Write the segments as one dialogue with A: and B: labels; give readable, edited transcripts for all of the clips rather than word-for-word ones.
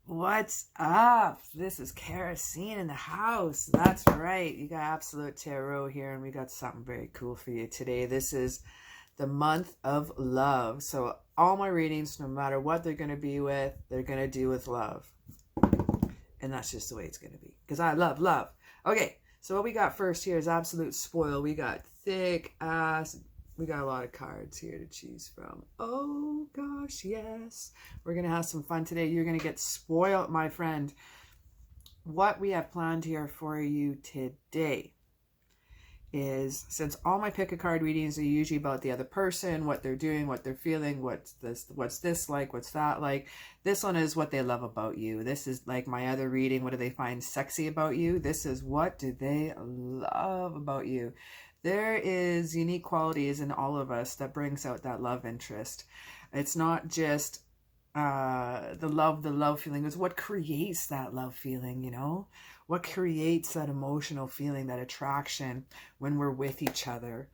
A: What's up? This is CaraSeen in the house. That's right. You got Absolute Tarot here, and we got something very cool for you today. This is the month of love. So all my readings, no matter what they're going to be with, they're going to do with love. And that's just the way it's going to be, because I love love. Okay, so what we got first here is Absolute Spoil. We got thick ass. We got a lot of cards here to choose from. Oh gosh, yes. We're going to have some fun today. You're going to get spoiled, my friend. What we have planned here for you today is, since all my pick a card readings are usually about the other person, what they're doing, what they're feeling, what's this like, what's that like. This one is what they love about you. This is like my other reading. What do they find sexy about you? This is what do they love about you. There is unique qualities in all of us that brings out that love interest. It's not just the love feeling. Is what creates that love feeling, you know? What creates that emotional feeling, that attraction when we're with each other,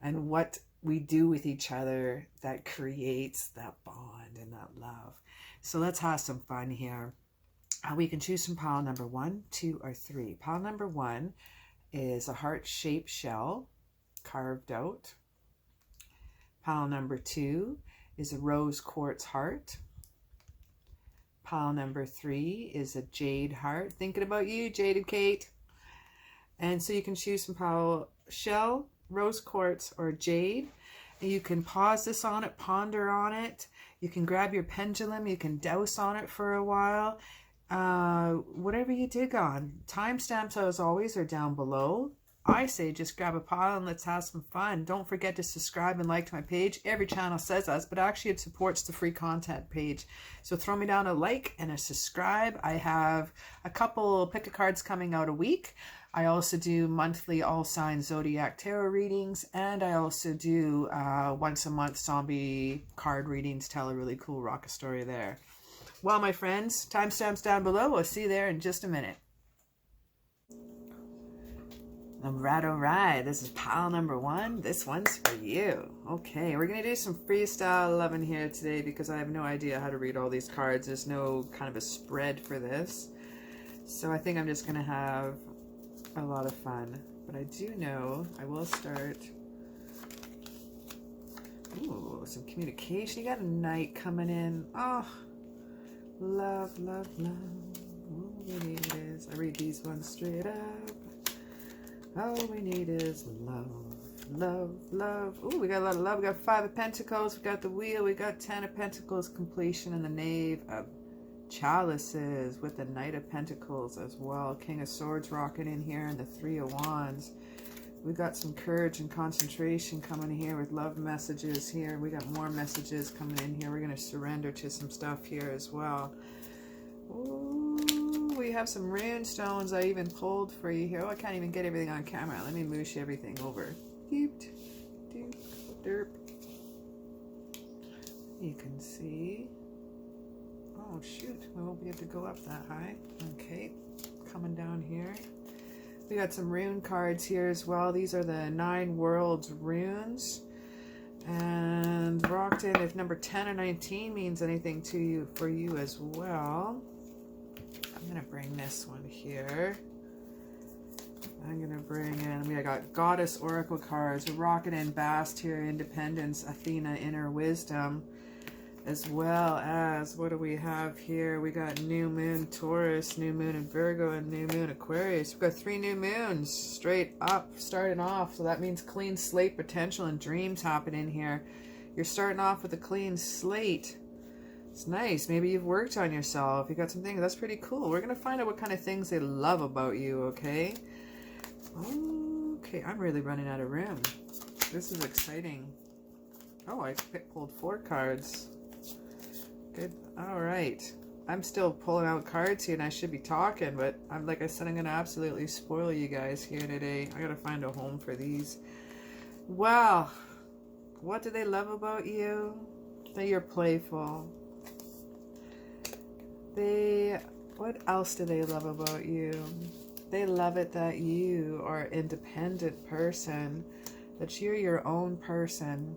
A: and what we do with each other that creates that bond and that love. So let's have some fun here. We can choose from pile number 1, 2, or 3. Pile number 1 is a heart-shaped shell carved out. Pile number 2 is a rose quartz heart. Pile number 3 is a jade heart. Thinking about you, Jaded Kate. And so you can choose from pile shell, rose quartz, or jade. And you can pause this on it, ponder on it. You can grab your pendulum. You can douse on it for a while. Whatever you dig on. Timestamps, as always, are down below. I say just grab a pile and let's have some fun. Don't forget to subscribe and like to my page. Every channel says that, but actually it supports the free content page. So throw me down a like and a subscribe. I have a couple pick a cards coming out a week. I also do monthly all sign zodiac tarot readings, and I also do once a month zombie card readings. Tell a really cool rock story there. Well, my friends, timestamps down below. We'll see you there in just a minute. All right. This is pile number 1. This one's for you. Okay, we're going to do some freestyle loving here today because I have no idea how to read all these cards. There's no kind of a spread for this. So I think I'm just going to have a lot of fun. But I do know I will start... Ooh, some communication. You got a knight coming in. Oh, love, love, love. All we need is... I read these ones straight up. All we need is love, love, love. Ooh, we got a lot of love. We got 5 of Pentacles. We got the Wheel. We got 10 of Pentacles, completion, and the Knave of Chalices with the Knight of Pentacles as well. King of Swords rocking in here, and the 3 of Wands. We got some courage and concentration coming here with love messages here. We got more messages coming in here. We're going to surrender to some stuff here as well. Ooh, we have some rune stones I even pulled for you here. Oh, I can't even get everything on camera. Let me moosh everything over. Doop, doop, derp. You can see. Oh, shoot. We won't be able to go up that high. Okay. Coming down here. We got some rune cards here as well. These are the 9 Worlds runes. And rocked in, if number 10 or 19 means anything to you, for you as well. I'm going to bring this one here. I'm going to bring in, we got Goddess Oracle cards. We're rocking in Bast here, Independence, Athena, Inner Wisdom. As well as, what do we have here? We got New Moon Taurus, New Moon in Virgo, and New Moon Aquarius. We've got 3 new moons straight up, starting off. So that means clean slate potential and dreams happening here. You're starting off with a clean slate. It's nice. Maybe you've worked on yourself. You got some things. That's pretty cool. We're going to find out what kind of things they love about you, okay? Okay, I'm really running out of room. This is exciting. Oh, I pulled 4 cards. Good. All right. I'm still pulling out cards here, and I should be talking, but like I said, I'm going to absolutely spoil you guys here today. I got to find a home for these. Wow. What do they love about you? That you're playful. What else do they love about you? They love it that you are an independent person, that you're your own person.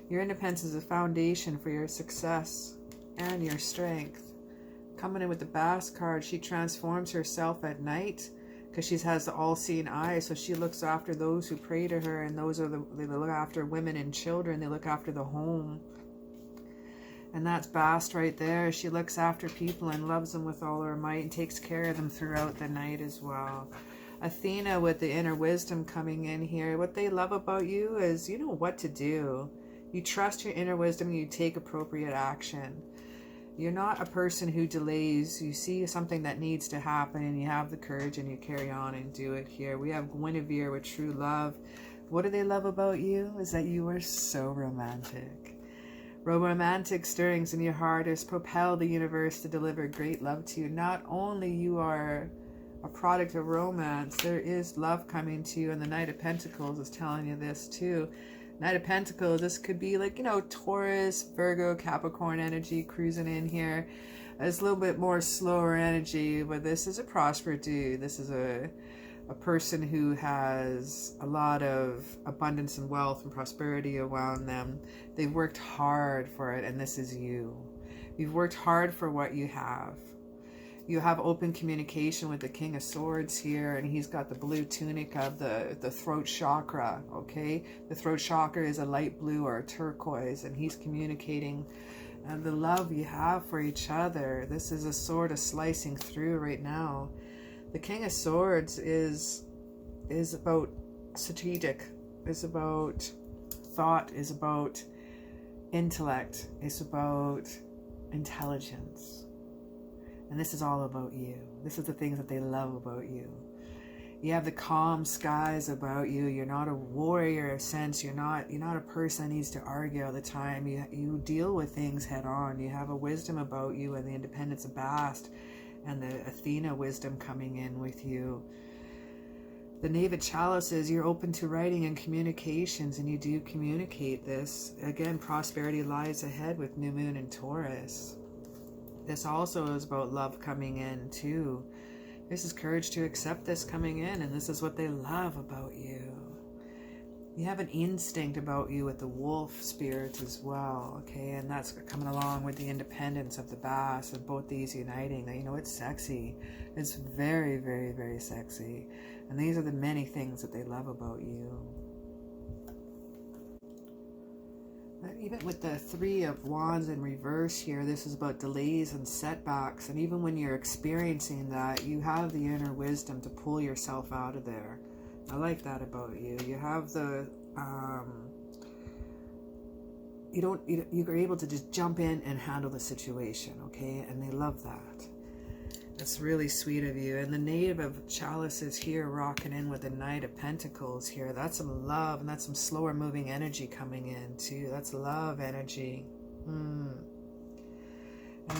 A: Your independence is a foundation for your success and your strength. coming in with the Bass card, she transforms herself at night because she has the all-seeing eye. So she looks after those who pray to her, and those are they look after women and children. They look after the home. And that's Bast right there. She looks after people and loves them with all her might and takes care of them throughout the night as well. Athena with the inner wisdom coming in here. What they love about you is you know what to do. You trust your inner wisdom and you take appropriate action. You're not a person who delays. You see something that needs to happen and you have the courage and you carry on and do it here. We have Guinevere with true love. What do they love about you? Is that you are so romantic. Romantic stirrings in your heart has propelled the universe to deliver great love to you. Not only you are a product of romance, there is love coming to you, and the Knight of Pentacles is telling you this too. Knight of Pentacles, this could be like, you know, Taurus, Virgo, Capricorn energy cruising in here. It's a little bit more slower energy, but this is a prosperous dude. This is a person who has a lot of abundance and wealth and prosperity around them. They've worked hard for it, and this is you. You've worked hard for what you have. You have open communication with the King of Swords here, and he's got the blue tunic of the throat chakra, okay? The throat chakra is a light blue or a turquoise, and he's communicating the love you have for each other. This is a sword of slicing through right now. The King of Swords is about strategic, is about thought, is about intellect, is about intelligence. And this is all about you. This is the things that they love about you. You have the calm skies about you. You're not a warrior of sense. You're not a person that needs to argue all the time. You deal with things head on. You have a wisdom about you and the independence of Bast and the Athena wisdom coming in with you. The Knave of Chalices, you're open to writing and communications, and you do communicate this. Again, prosperity lies ahead with New Moon and Taurus. This also is about love coming in too. This is courage to accept this coming in, and this is what they love about you. You have an instinct about you with the wolf spirit as well, okay? And that's coming along with the independence of the Bass and both these uniting. You know, it's sexy. It's very, very, very sexy. And these are the many things that they love about you. Even with the Three of Wands in reverse here, this is about delays and setbacks. And even when you're experiencing that, you have the inner wisdom to pull yourself out of there. I like that about you. You have the, you're able to just jump in and handle the situation, okay? And they love that. That's really sweet of you. And the Knave of Chalices here rocking in with the Knight of Pentacles here. That's some love, and that's some slower moving energy coming in too. That's love energy. And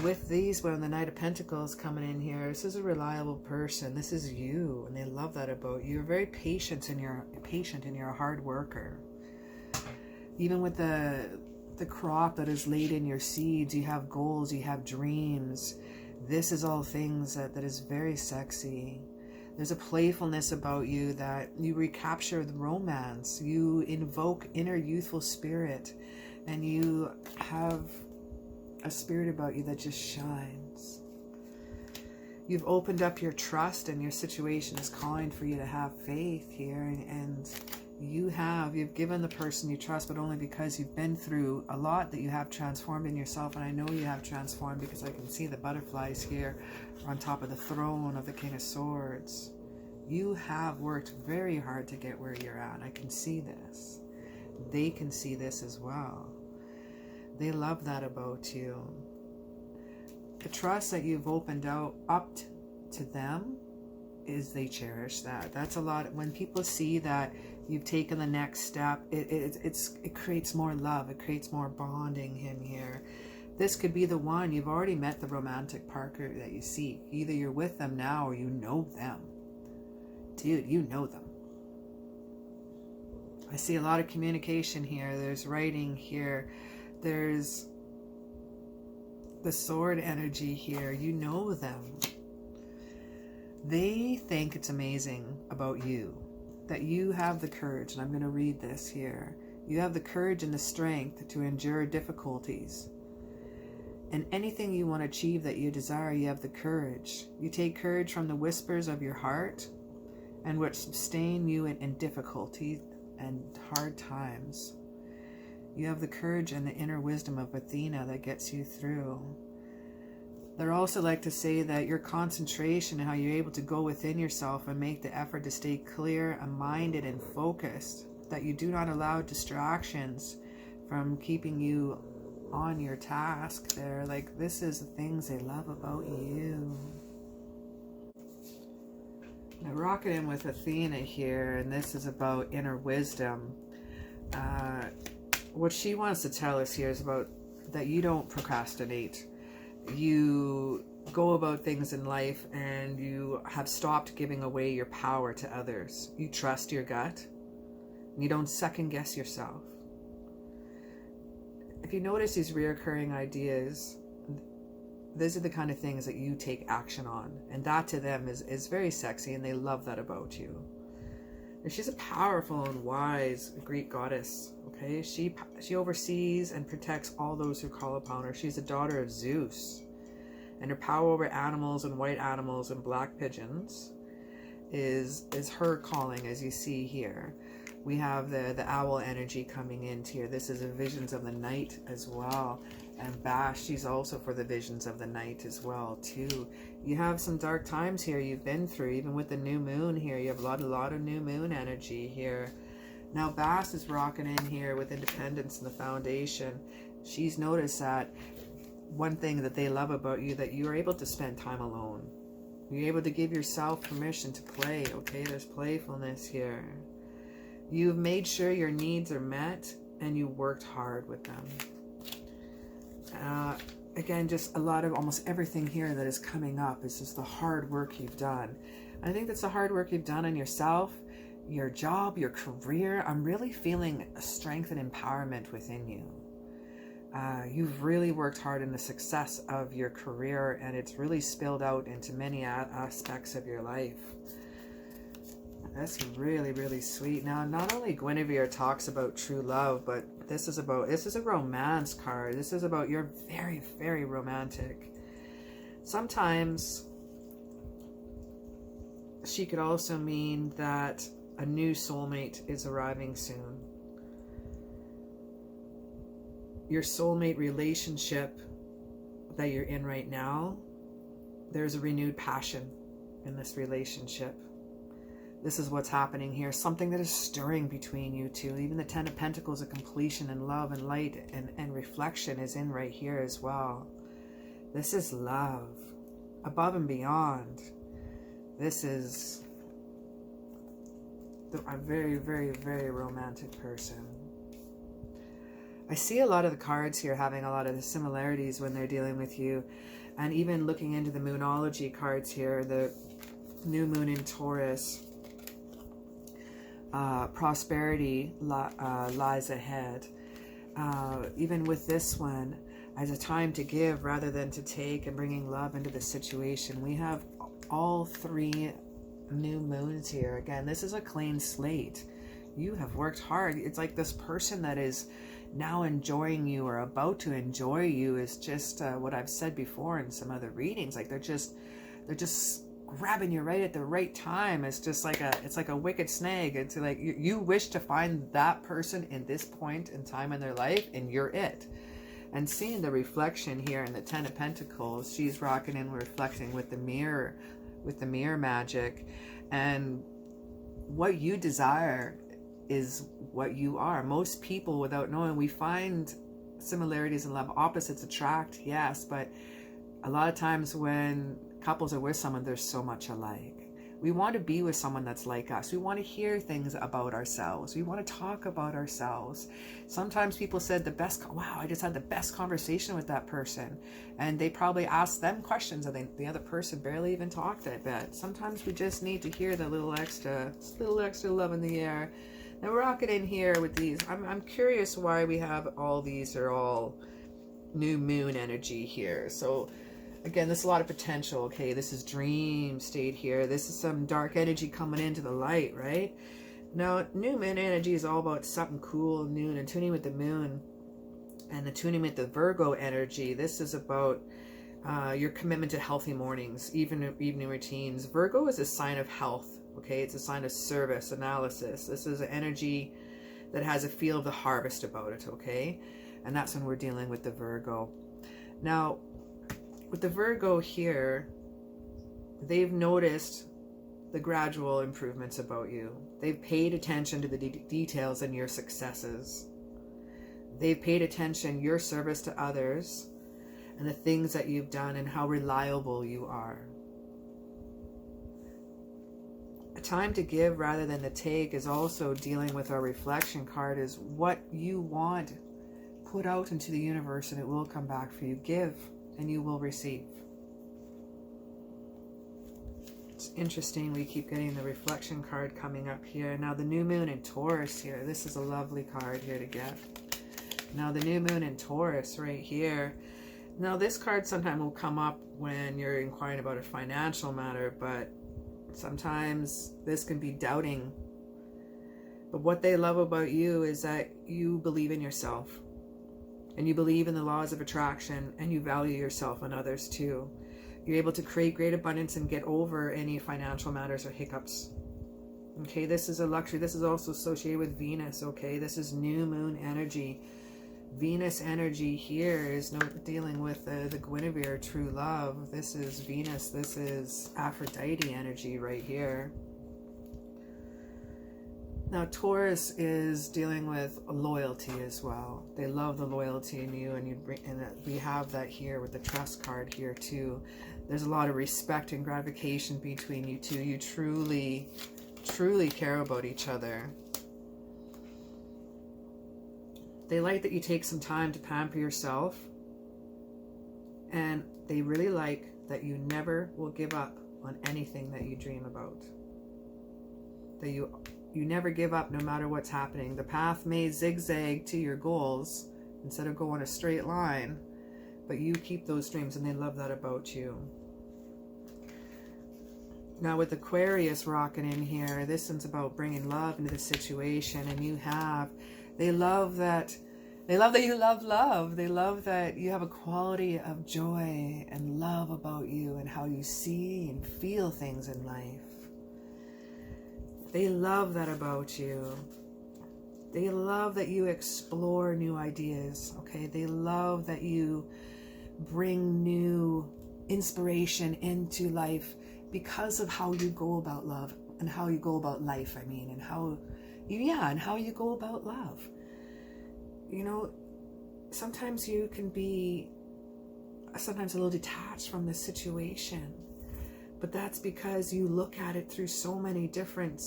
A: with these, when the Knight of Pentacles coming in here, this is a reliable person. This is you, and they love that about you. You're very patient, and you're a hard worker. Even with the crop that is laid in your seeds, you have goals, you have dreams. This is all things that is very sexy. There's a playfulness about you that you recapture the romance. You invoke inner youthful spirit, and you have a spirit about you that just shines. You've opened up your trust, and your situation is calling for you to have faith here, and you've given the person you trust, but only because you've been through a lot that you have transformed in yourself. And I know you have transformed because I can see the butterflies here on top of the throne of the King of Swords. You have worked very hard to get where you're at. I can see this. They can see this as well. They love that about you. The trust that you've opened up to them is they cherish that. That's a lot. When people see that you've taken the next step, it creates more love. It creates more bonding in here. This could be the one. You've already met the romantic partner that you seek. Either you're with them now or you know them. Dude, you know them. I see a lot of communication here. There's writing here. There's the sword energy here. You know them. They think it's amazing about you, that you have the courage, and I'm going to read this here. You have the courage and the strength to endure difficulties. And anything you want to achieve that you desire, you have the courage. You take courage from the whispers of your heart and what sustain you in difficulty and hard times. You have the courage and the inner wisdom of Athena that gets you through. They'd also like to say that your concentration and how you're able to go within yourself and make the effort to stay clear and minded and focused, that you do not allow distractions from keeping you on your task. They're like, this is the things they love about you. Now rock it in with Athena here, and this is about inner wisdom. What she wants to tell us here is about that you don't procrastinate. You go about things in life and you have stopped giving away your power to others. You trust your gut. You don't second guess yourself. If you notice these reoccurring ideas, these are the kind of things that you take action on. And that to them is very sexy, and they love that about you. And she's a powerful and wise Greek goddess. Okay, she oversees and protects all those who call upon her. She's a daughter of Zeus. And her power over animals and white animals and black pigeons is her calling, as you see here. We have the owl energy coming in here. This is a visions of the night as well. And Bash, she's also for the visions of the night as well too. You have some dark times here you've been through, even with the new moon here. You have a lot of new moon energy here. Now Bash is rocking in here with independence and the foundation. She's noticed that one thing that they love about you, that you are able to spend time alone. You're able to give yourself permission to play. Okay, there's playfulness here. You've made sure your needs are met and you worked hard with them. Again, just a lot of almost everything here that is coming up is just the hard work you've done. I think that's the hard work you've done on yourself, your job, your career. I'm really feeling a strength and empowerment within you. You've really worked hard in the success of your career, and it's really spilled out into many aspects of your life. That's really, really sweet. Now, not only Guinevere talks about true love, but this is a romance card. This is about you're very, very romantic. Sometimes she could also mean that a new soulmate is arriving soon. Your soulmate relationship that you're in right now, there's a renewed passion in this relationship. This is what's happening here. Something that is stirring between you two. Even the Ten of Pentacles of completion and love and light and reflection is in right here as well. This is love. Above and beyond. This is a very, very, very romantic person. I see a lot of the cards here having a lot of the similarities when they're dealing with you. And even looking into the Moonology cards here, the new moon in Taurus, prosperity lies ahead. Even with this one, as a time to give rather than to take, and bringing love into the situation. We have all three new moons here. Again, this is a clean slate. You have worked hard. It's like this person that is now enjoying you or about to enjoy you is just what I've said before in some other readings. Like they're just grabbing you right at the right time. It's just like a wicked snag. It's like you wish to find that person in this point in time in their life, and you're it. And seeing the reflection here in the Ten of Pentacles, she's rocking and reflecting with the mirror magic, and what you desire is what you are. Most people, without knowing, we find similarities in love. Opposites attract, yes, but a lot of times when couples are with someone, they're so much alike. We want to be with someone that's like us. We want to hear things about ourselves. We want to talk about ourselves. Sometimes people said wow, I just had the best conversation with that person. And they probably asked them questions and the other person barely even talked, I bet. Sometimes we just need to hear that little extra love in the air. Now we're rocking in here with these. I'm curious why we have all these are all new moon energy here. So again, there's a lot of potential. Okay, this is dream state here. This is some dark energy coming into the light, right? Now, new moon energy is all about something cool, new, and tuning with the moon and attuning with the Virgo energy. This is about your commitment to healthy mornings, even evening routines. Virgo is a sign of health. Okay, it's a sign of service, analysis. This is an energy that has a feel of the harvest about it. Okay, and that's when we're dealing with the Virgo. Now, with the Virgo here, they've noticed the gradual improvements about you. They've paid attention to the details and your successes. They've paid attention your service to others and the things that you've done and how reliable you are. A time to give rather than to take is also dealing with our reflection card, is what you want. Put out into the universe and it will come back for you. Give and you will receive. It's interesting, we keep getting the reflection card coming up here. Now the new moon in Taurus here. This is a lovely card here to get. Now the new moon in Taurus right here. Now this card sometimes will come up when you're inquiring about a financial matter, but sometimes this can be doubting. But what they love about you is that you believe in yourself. And you believe in the laws of attraction, and you value yourself and others too. You're able to create great abundance and get over any financial matters or hiccups. Okay, this is a luxury. This is also associated with Venus, okay? This is new moon energy. Venus energy here is dealing with the Guinevere, true love. This is Venus. This is Aphrodite energy right here. Now, Taurus is dealing with loyalty as well. They love the loyalty in you, and we have that here with the trust card here too. There's a lot of respect and gratification between you two. You truly, truly care about each other. They like that you take some time to pamper yourself, and they really like that you never will give up on anything that you dream about. That you never give up no matter what's happening. The path may zigzag to your goals instead of going a straight line, but you keep those dreams, and they love that about you. Now with Aquarius rocking in here, this one's about bringing love into the situation, and they love that you love love. They love that you have a quality of joy and love about you and how you see and feel things in life. They love that about you. They love that you explore new ideas, okay? They love that you bring new inspiration into life because of how you go about love and how you go about life, and how you go about love. You know, sometimes you can be a little detached from the situation. But that's because you look at it through so many different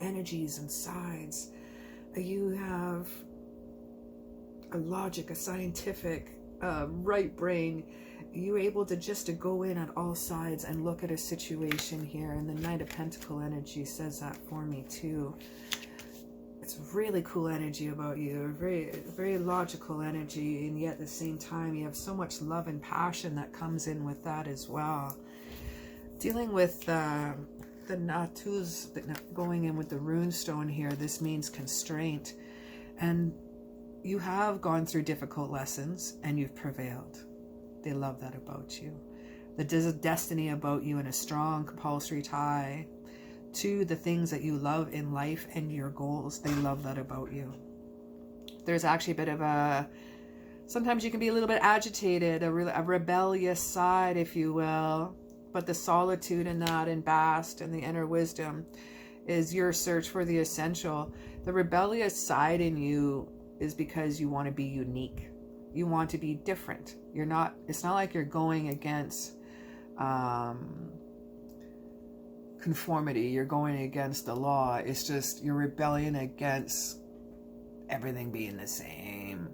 A: energies and sides. You have a logic, a scientific, right brain. You're able to go in at all sides and look at a situation here. And the Knight of Pentacle energy says that for me too. It's really cool energy about you, very, very logical energy. And yet at the same time, you have so much love and passion that comes in with that as well. Dealing with the Natus going in with the rune stone here, this means constraint. And you have gone through difficult lessons and you've prevailed. They love that about you. There's a destiny about you and a strong compulsory tie to the things that you love in life and your goals. They love that about you. There's actually a bit of sometimes you can be a little bit agitated, a rebellious side, if you will. But the solitude in that and Bast and the inner wisdom is your search for the essential. The rebellious side in you is because you want to be unique. You want to be different. It's not like you're going against conformity. You're going against the law. It's just you're rebelling against everything being the same.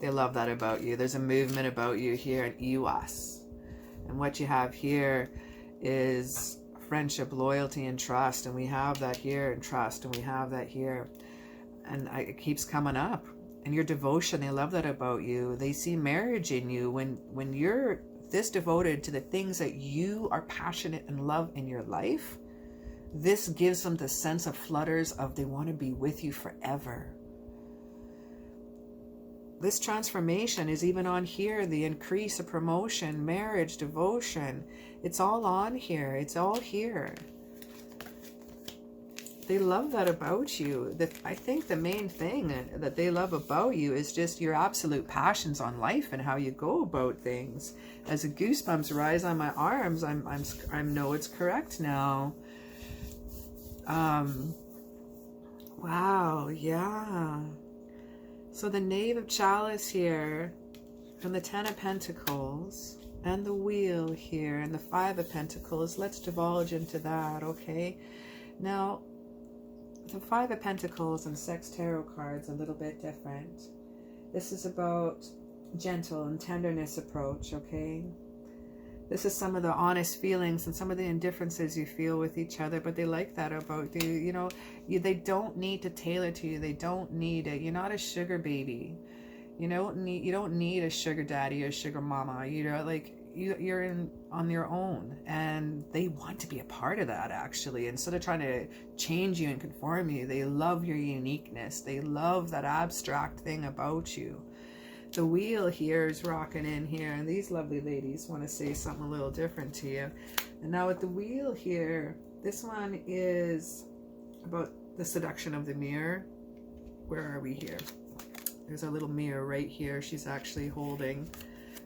A: They love that about you. There's a movement about you here in EWAS. And what you have here is friendship, loyalty, and trust. And we have that here, and trust, and we have that here. And it keeps coming up. And your devotion, they love that about you. They see marriage in you. When you're this devoted to the things that you are passionate and love in your life, this gives them the sense of flutters of they want to be with you forever. this transformation is even on here, the increase of promotion, marriage, devotion. It's all on here. It's all here. They love that about you. I think the main thing that they love about you is just your absolute passions on life and how you go about things. As the goosebumps rise on my arms, I know it's correct now. Wow, yeah. So the Knave of Chalice here, and the Ten of Pentacles, and the Wheel here, and the Five of Pentacles. Let's divulge into that, okay? Now, the Five of Pentacles and Sex Tarot cards a little bit different. This is about gentle and tenderness approach, okay? This is some of the honest feelings and some of the indifferences you feel with each other, but they like that about you. You know, they don't need to tailor to you. They don't need it. You're not a sugar baby. You don't need a sugar daddy or a sugar mama. You're on your own, and they want to be a part of that. Actually, instead of trying to change you and conform you, they love your uniqueness. They love that abstract thing about you. The Wheel here is rocking in here, and these lovely ladies want to say something a little different to you. And now with the Wheel here, this one is about the seduction of the mirror. Where are we here? There's a little mirror right here she's actually holding.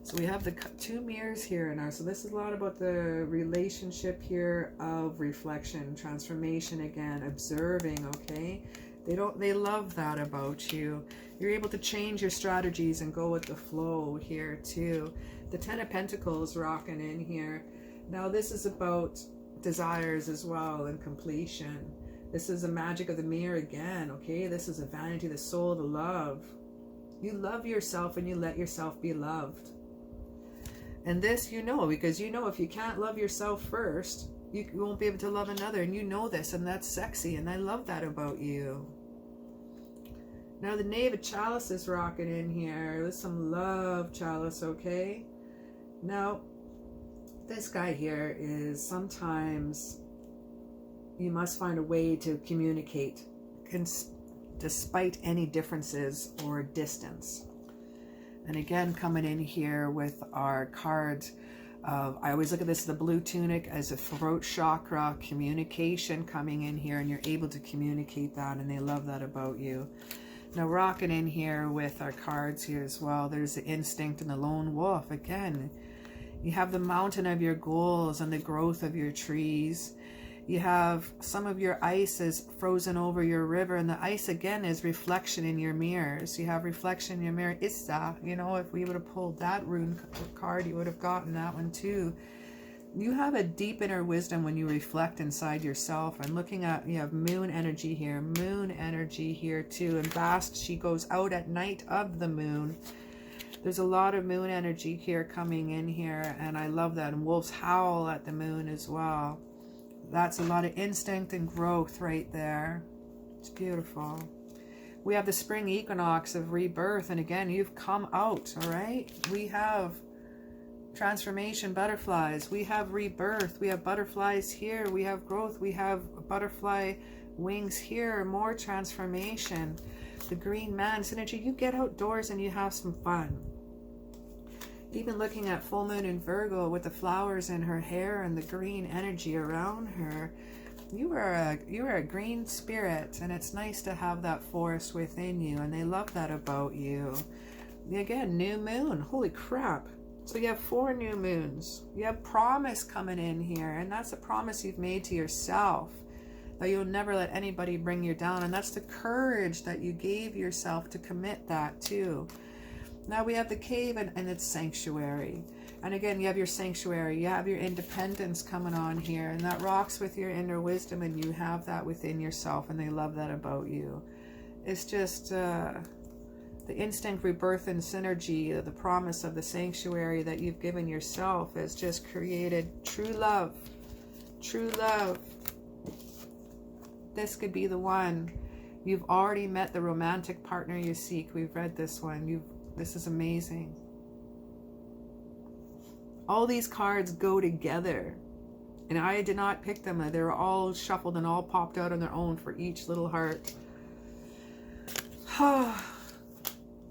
A: So we have the two mirrors here in our, so this is a lot about the relationship here of reflection, transformation again, observing, okay? They love that about you. You're able to change your strategies and go with the flow here too. The Ten of Pentacles rocking in here. Now this is about desires as well and completion. This is the magic of the mirror again, okay? This is a vanity, the soul, the love. You love yourself and you let yourself be loved. And this you know, because you know if you can't love yourself first, you won't be able to love another, and you know this, and that's sexy, and I love that about you. Now the Knave of Chalice is rocking in here. There's some love, Chalice, okay? Now, this guy here is sometimes you must find a way to communicate despite any differences or distance. And again, coming in here with our cards of, I always look at this, the blue tunic as a throat chakra, communication coming in here, and you're able to communicate that, and they love that about you. Now rocking in here with our cards here as well, there's the instinct and the lone wolf. Again, you have the mountain of your goals and the growth of your trees. You have some of your ice is frozen over your river, and the ice again is reflection in your mirrors. You have reflection in your mirror. Issa, you know, if we would have pulled that rune card, you would have gotten that one too. You have a deep inner wisdom when you reflect inside yourself. And looking at, you have moon energy here too. And Bast, she goes out at night of the moon. There's a lot of moon energy here coming in here, and I love that. And wolves howl at the moon as well. That's a lot of instinct and growth right there. It's beautiful. We have the spring equinox of rebirth, and again, you've come out, all right? We have transformation, butterflies. We have rebirth. We have butterflies here. We have growth. We have butterfly wings here. More transformation. The green man synergy. You get outdoors and you have some fun. Even looking at full moon in Virgo with the flowers in her hair and the green energy around her, you are a green spirit, and it's nice to have that forest within you, and they love that about you. Again, new moon, holy crap. So you have 4 new moons. You have promise coming in here, and that's a promise you've made to yourself, that you'll never let anybody bring you down, and that's the courage that you gave yourself to commit that too. Now we have the cave and its sanctuary. And again, you have your sanctuary. You have your independence coming on here. And that rocks with your inner wisdom. And you have that within yourself. And they love that about you. It's just the instinct, rebirth, and synergy. The promise of the sanctuary that you've given yourself has just created true love. True love. This could be the one. You've already met the romantic partner you seek. We've read this one. This is amazing. All these cards go together. And I did not pick them. They were all shuffled and all popped out on their own for each little heart.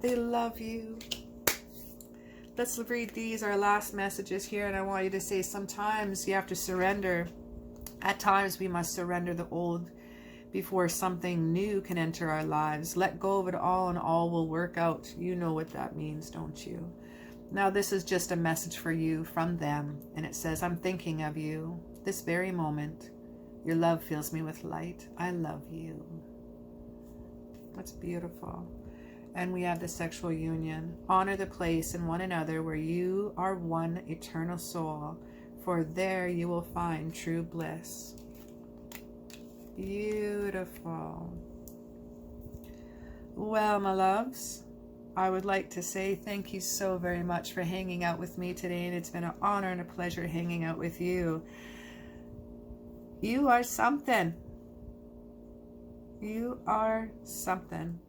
A: They love you. Let's read these, our last messages here, and I want you to say sometimes you have to surrender. At times we must surrender the old before something new can enter our lives. Let go of it all and all will work out. You know what that means, don't you? Now this is just a message for you from them, and it says, I'm thinking of you this very moment. Your love fills me with light. I love you. That's beautiful. And we have the sexual union. Honor the place in one another where you are one eternal soul, for there you will find true bliss. Beautiful. Well, my loves, I would like to say thank you so very much for hanging out with me today, and it's been an honor and a pleasure hanging out with you. You are something. You are something.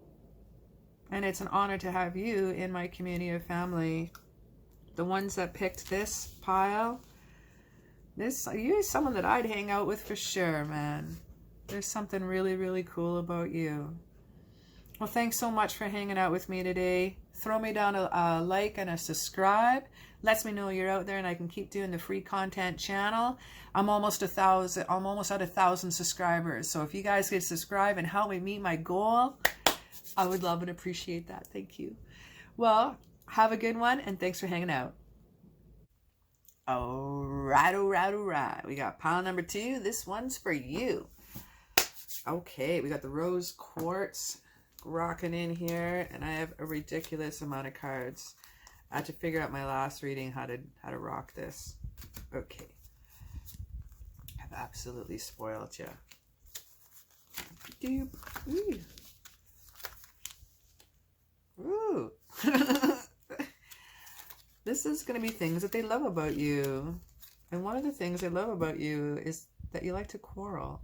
A: And it's an honor to have you in my community of family. The ones that picked this pile, you're someone that I'd hang out with for sure, man. There's something really, really cool about you. Well, thanks so much for hanging out with me today. Throw me down a like and a subscribe. Lets me know you're out there and I can keep doing the free content channel. I'm almost at 1,000 subscribers. So if you guys could subscribe and help me meet my goal, I would love and appreciate that. Thank you. Well, have a good one, and thanks for hanging out. All right. We got pile number 2. This one's for you. Okay, we got the rose quartz rocking in here, and I have a ridiculous amount of cards. I had to figure out my last reading how to rock this. Okay. I've absolutely spoiled you. Ooh. This is going to be things that they love about you. And one of the things they love about you is that you like to quarrel.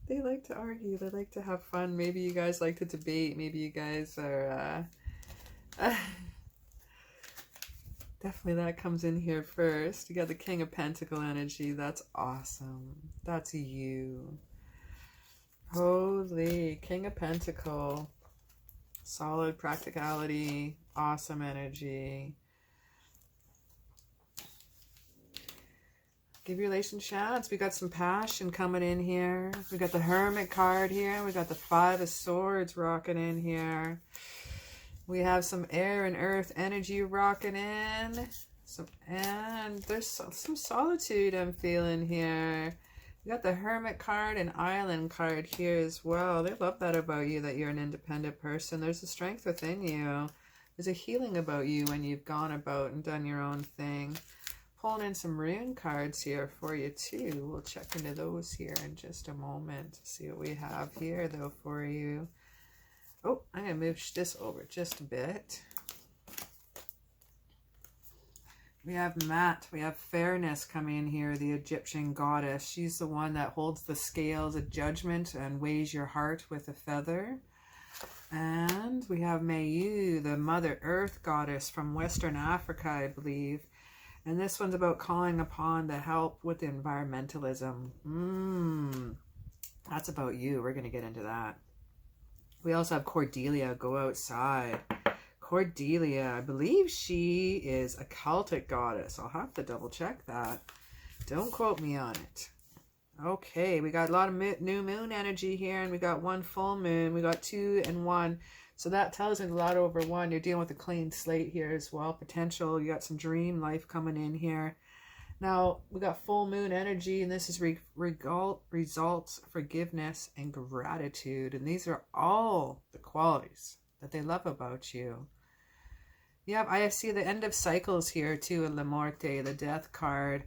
A: They like to argue. They like to have fun. Maybe you guys like to debate. Maybe you guys are... Definitely that comes in here first. You got the King of Pentacle energy. That's awesome. That's you. Holy King of Pentacle. Solid practicality, awesome energy. Give your relation chance. We got some passion coming in here. We got the Hermit card here. We got the 5 of Swords rocking in here. We have some air and earth energy rocking in. And there's some solitude I'm feeling here. You got the Hermit card and Island card here as well. They love that about you, that you're an independent person. There's a strength within you. There's a healing about you when you've gone about and done your own thing. Pulling in some rune cards here for you too. We'll check into those here in just a moment. See what we have here though for you. Oh, I'm going to move this over just a bit. We have Maat, we have Fairness coming in here, the Egyptian goddess. She's the one that holds the scales of judgment and weighs your heart with a feather. And we have Mayu, the Mother Earth goddess from Western Africa, I believe. And this one's about calling upon the help with environmentalism. That's about you. We're going to get into that. We also have Cordelia, go outside. Cordelia, I believe she is a Celtic goddess. I'll have to double check that. Don't quote me on it. Okay, we got a lot of new moon energy here, and we got 1 full moon. We got 2 and 1. So that tells me a lot over 1. You're dealing with a clean slate here as well. Potential. You got some dream life coming in here. Now, we got full moon energy, and this is results, forgiveness, and gratitude. And these are all the qualities that they love about you. Yeah, I see the end of cycles here too, in La Morte, the death card.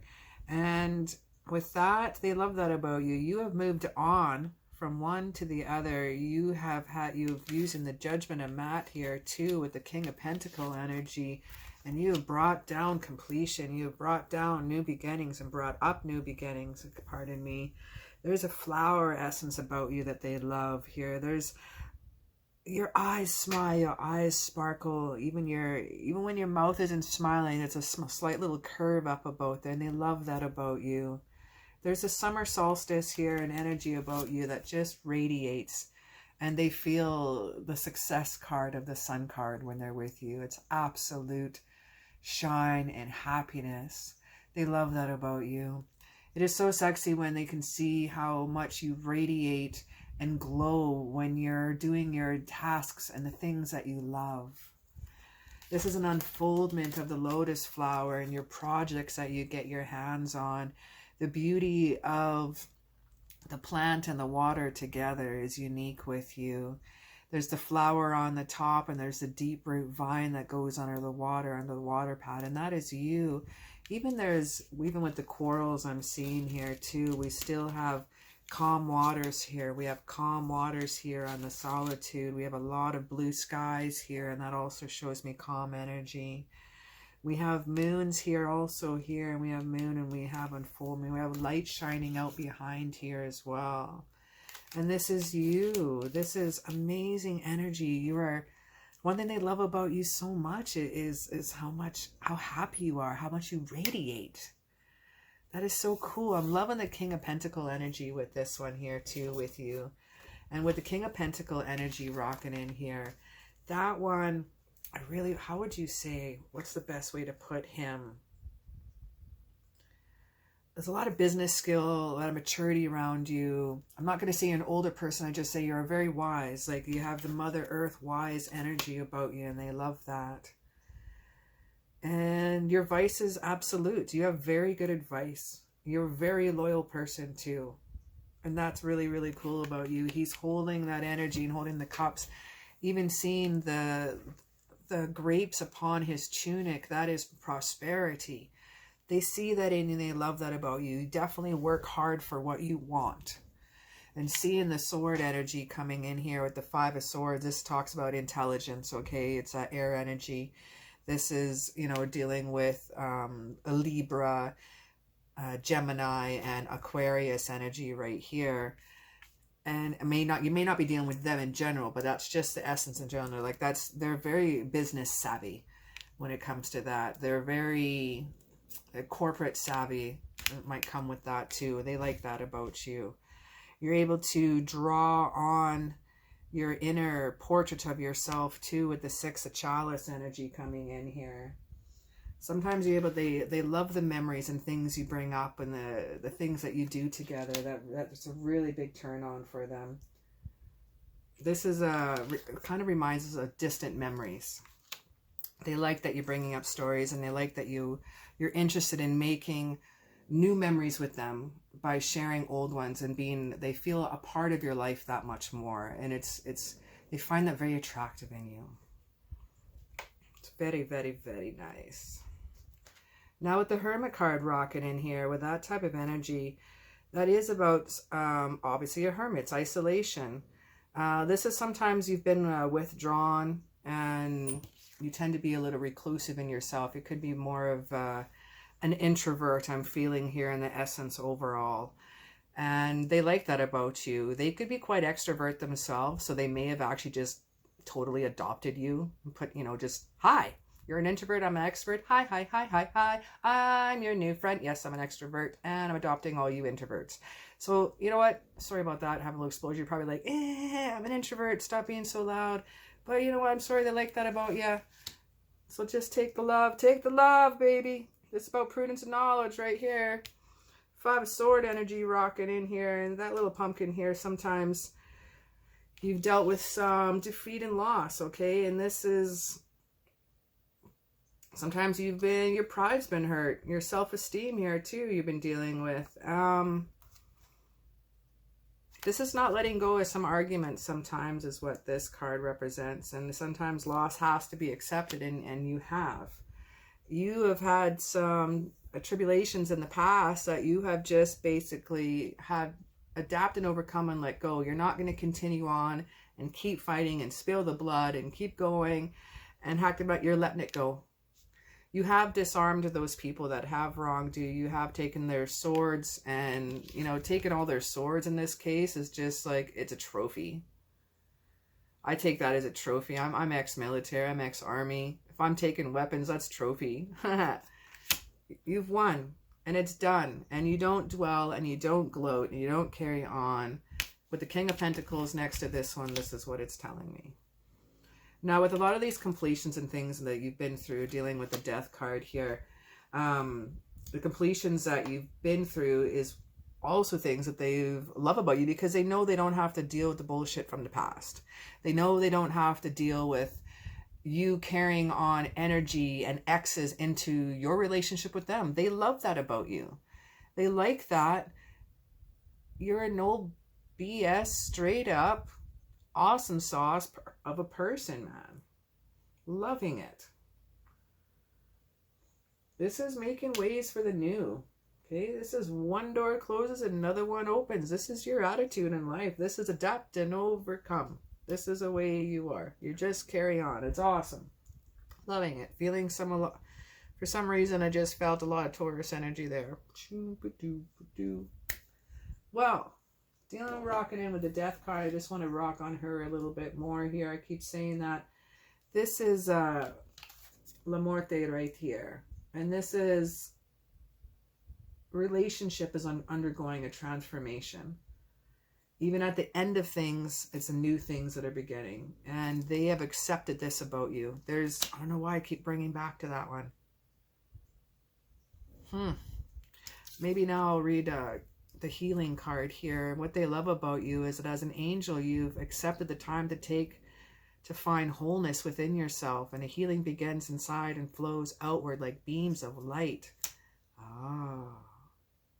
A: And with that, they love that about you. You have moved on from one to the other. You've using the judgment of Maat here too with the King of Pentacle energy. And you have brought down completion. You have brought down new beginnings and brought up new beginnings. Pardon me. There's a flower essence about you that they love here. There's your eyes smile, your eyes sparkle. Even when your mouth isn't smiling, it's a slight little curve up about there, and they love that about you. There's a summer solstice here, an energy about you that just radiates. and they feel the success card of the Sun card when they're with you. It's absolute shine and happiness. They love that about you. It is so sexy when they can see how much you radiate and glow when you're doing your tasks and the things that you love. This is an unfoldment of the lotus flower and your projects that you get your hands on. The beauty of the plant and the water together is unique with you. There's the flower on the top, and there's the deep root vine that goes under the water pad, and that is you. Even with the corals I'm seeing here too, we still have calm waters here. We have calm waters here on the solitude. We have a lot of blue skies here, and that also shows me calm energy. We have moons here also here, and we have moon, and we have unfoldment. We have light shining out behind here as well. And this is you. This is amazing energy. You are, one thing they love about you so much is how happy you are, how much you radiate. That is so cool. I'm loving the King of Pentacle energy with this one here too with you. And with the King of Pentacle energy rocking in here, that one, how would you say, what's the best way to put him? There's a lot of business skill, a lot of maturity around you. I'm not going to say you're an older person. I just say you're very wise. Like, you have the Mother Earth wise energy about you, and they love that. And your advice is absolute. You have very good advice. You're a very loyal person too. And that's really, really cool about you. He's holding that energy and holding the cups. Even seeing the grapes upon his tunic, that is prosperity. They see that and they love that about you. You definitely work hard for what you want. And seeing the sword energy coming in here with the Five of Swords, this talks about intelligence, okay? It's that air energy. This is, dealing with a Libra, Gemini, and Aquarius energy right here. And you may not be dealing with them in general, but that's just the essence in general. Like, they're very business savvy when it comes to that. They're very corporate savvy. It might come with that too. They like that about you. You're able to draw on your inner portrait of yourself too with the Six of Chalice energy coming in here. Sometimes they love the memories and things you bring up and the things that you do together. That's a really big turn on for them. This is kind of reminds us of distant memories. They like that you're bringing up stories, and they like that you're interested in making new memories with them by sharing old ones, and they feel a part of your life that much more. And they find that very attractive in you. It's very, very, very nice. Now with the Hermit card rocking in here, with that type of energy, that is about, obviously, a hermit. It's isolation. This is sometimes you've been withdrawn, and you tend to be a little reclusive in yourself. It could be more of an introvert, I'm feeling here in the essence overall. And they like that about you. They could be quite extrovert themselves, so they may have actually just totally adopted you and put, just, hi, you're an introvert, I'm an extrovert. Hi, hi, hi, hi, hi. I'm your new friend. Yes, I'm an extrovert, and I'm adopting all you introverts. So, you know what? Sorry about that. Having a little explosion. You're probably like, I'm an introvert. Stop being so loud. But you know what? I'm sorry they like that about you. So just take the love. Take the love, baby. It's about prudence and knowledge right here. Five of Sword energy rocking in here. And that little pumpkin here, sometimes you've dealt with some defeat and loss, okay? And this is... Sometimes your pride's been hurt. Your self-esteem here too you've been dealing with. This is not letting go of some arguments sometimes is what this card represents. And sometimes loss has to be accepted, and you have. You have had some tribulations in the past that you have just basically had adapt and overcome and let go. You're not going to continue on and keep fighting and spill the blood and keep going and acting about you're letting it go. You have disarmed those people that have wronged you. You have taken their swords, and, taking all their swords in this case is just like, it's a trophy. I take that as a trophy. I'm ex-military, I'm ex-army. If I'm taking weapons, that's trophy. You've won, and it's done. And you don't dwell, and you don't gloat, and you don't carry on. with the King of Pentacles next to this one, this is what it's telling me. Now, with a lot of these completions and things that you've been through, dealing with the Death card here, the completions that you've been through is also things that they love about you, because they know they don't have to deal with the bullshit from the past. They know they don't have to deal with you carrying on energy and exes into your relationship with them. They love that about you. They like that you're a no BS, straight up, awesome sauce of a person, man. Loving it. This is making ways for the new. Okay, this is one door closes, another one opens. This is your attitude in life. This is adapt and overcome. This is the way you are. You just carry on. It's awesome. Loving it. Feeling for some reason, I just felt a lot of Taurus energy there. Well, rocking in with the Death card. I just want to rock on her a little bit more here. I keep saying that. This is La Morte right here. And this is relationship is undergoing a transformation. Even at the end of things, it's a new things that are beginning. And they have accepted this about you. I don't know why I keep bringing back to that one. Maybe now I'll read the healing card here. What they love about you is that as an angel, you've accepted the time to find wholeness within yourself. And the healing begins inside and flows outward like beams of light. Oh,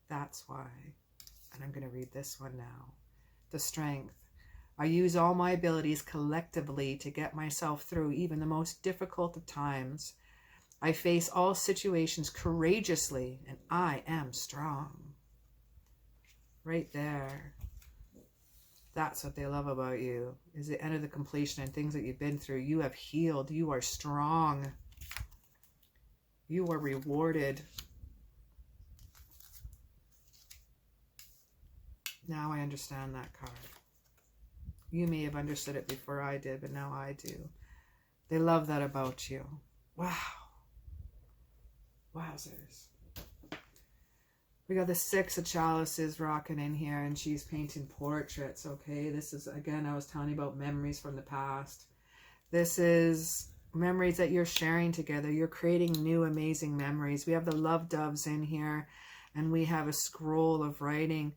A: that's why. And I'm going to read this one now. The strength. I use all my abilities collectively to get myself through even the most difficult of times. I face all situations courageously, and I am strong. Right there. That's what they love about you, is the end of the completion and things that you've been through. You have healed. You are strong. You are rewarded. Now I understand that card. You may have understood it before I did, but now I do. They love that about you. Wow. Wowzers. We got the Six of Chalices rocking in here, and she's painting portraits, okay? This is, again, I was telling you about memories from the past. This is memories that you're sharing together. You're creating new, amazing memories. We have the Love Doves in here, and we have a scroll of writing.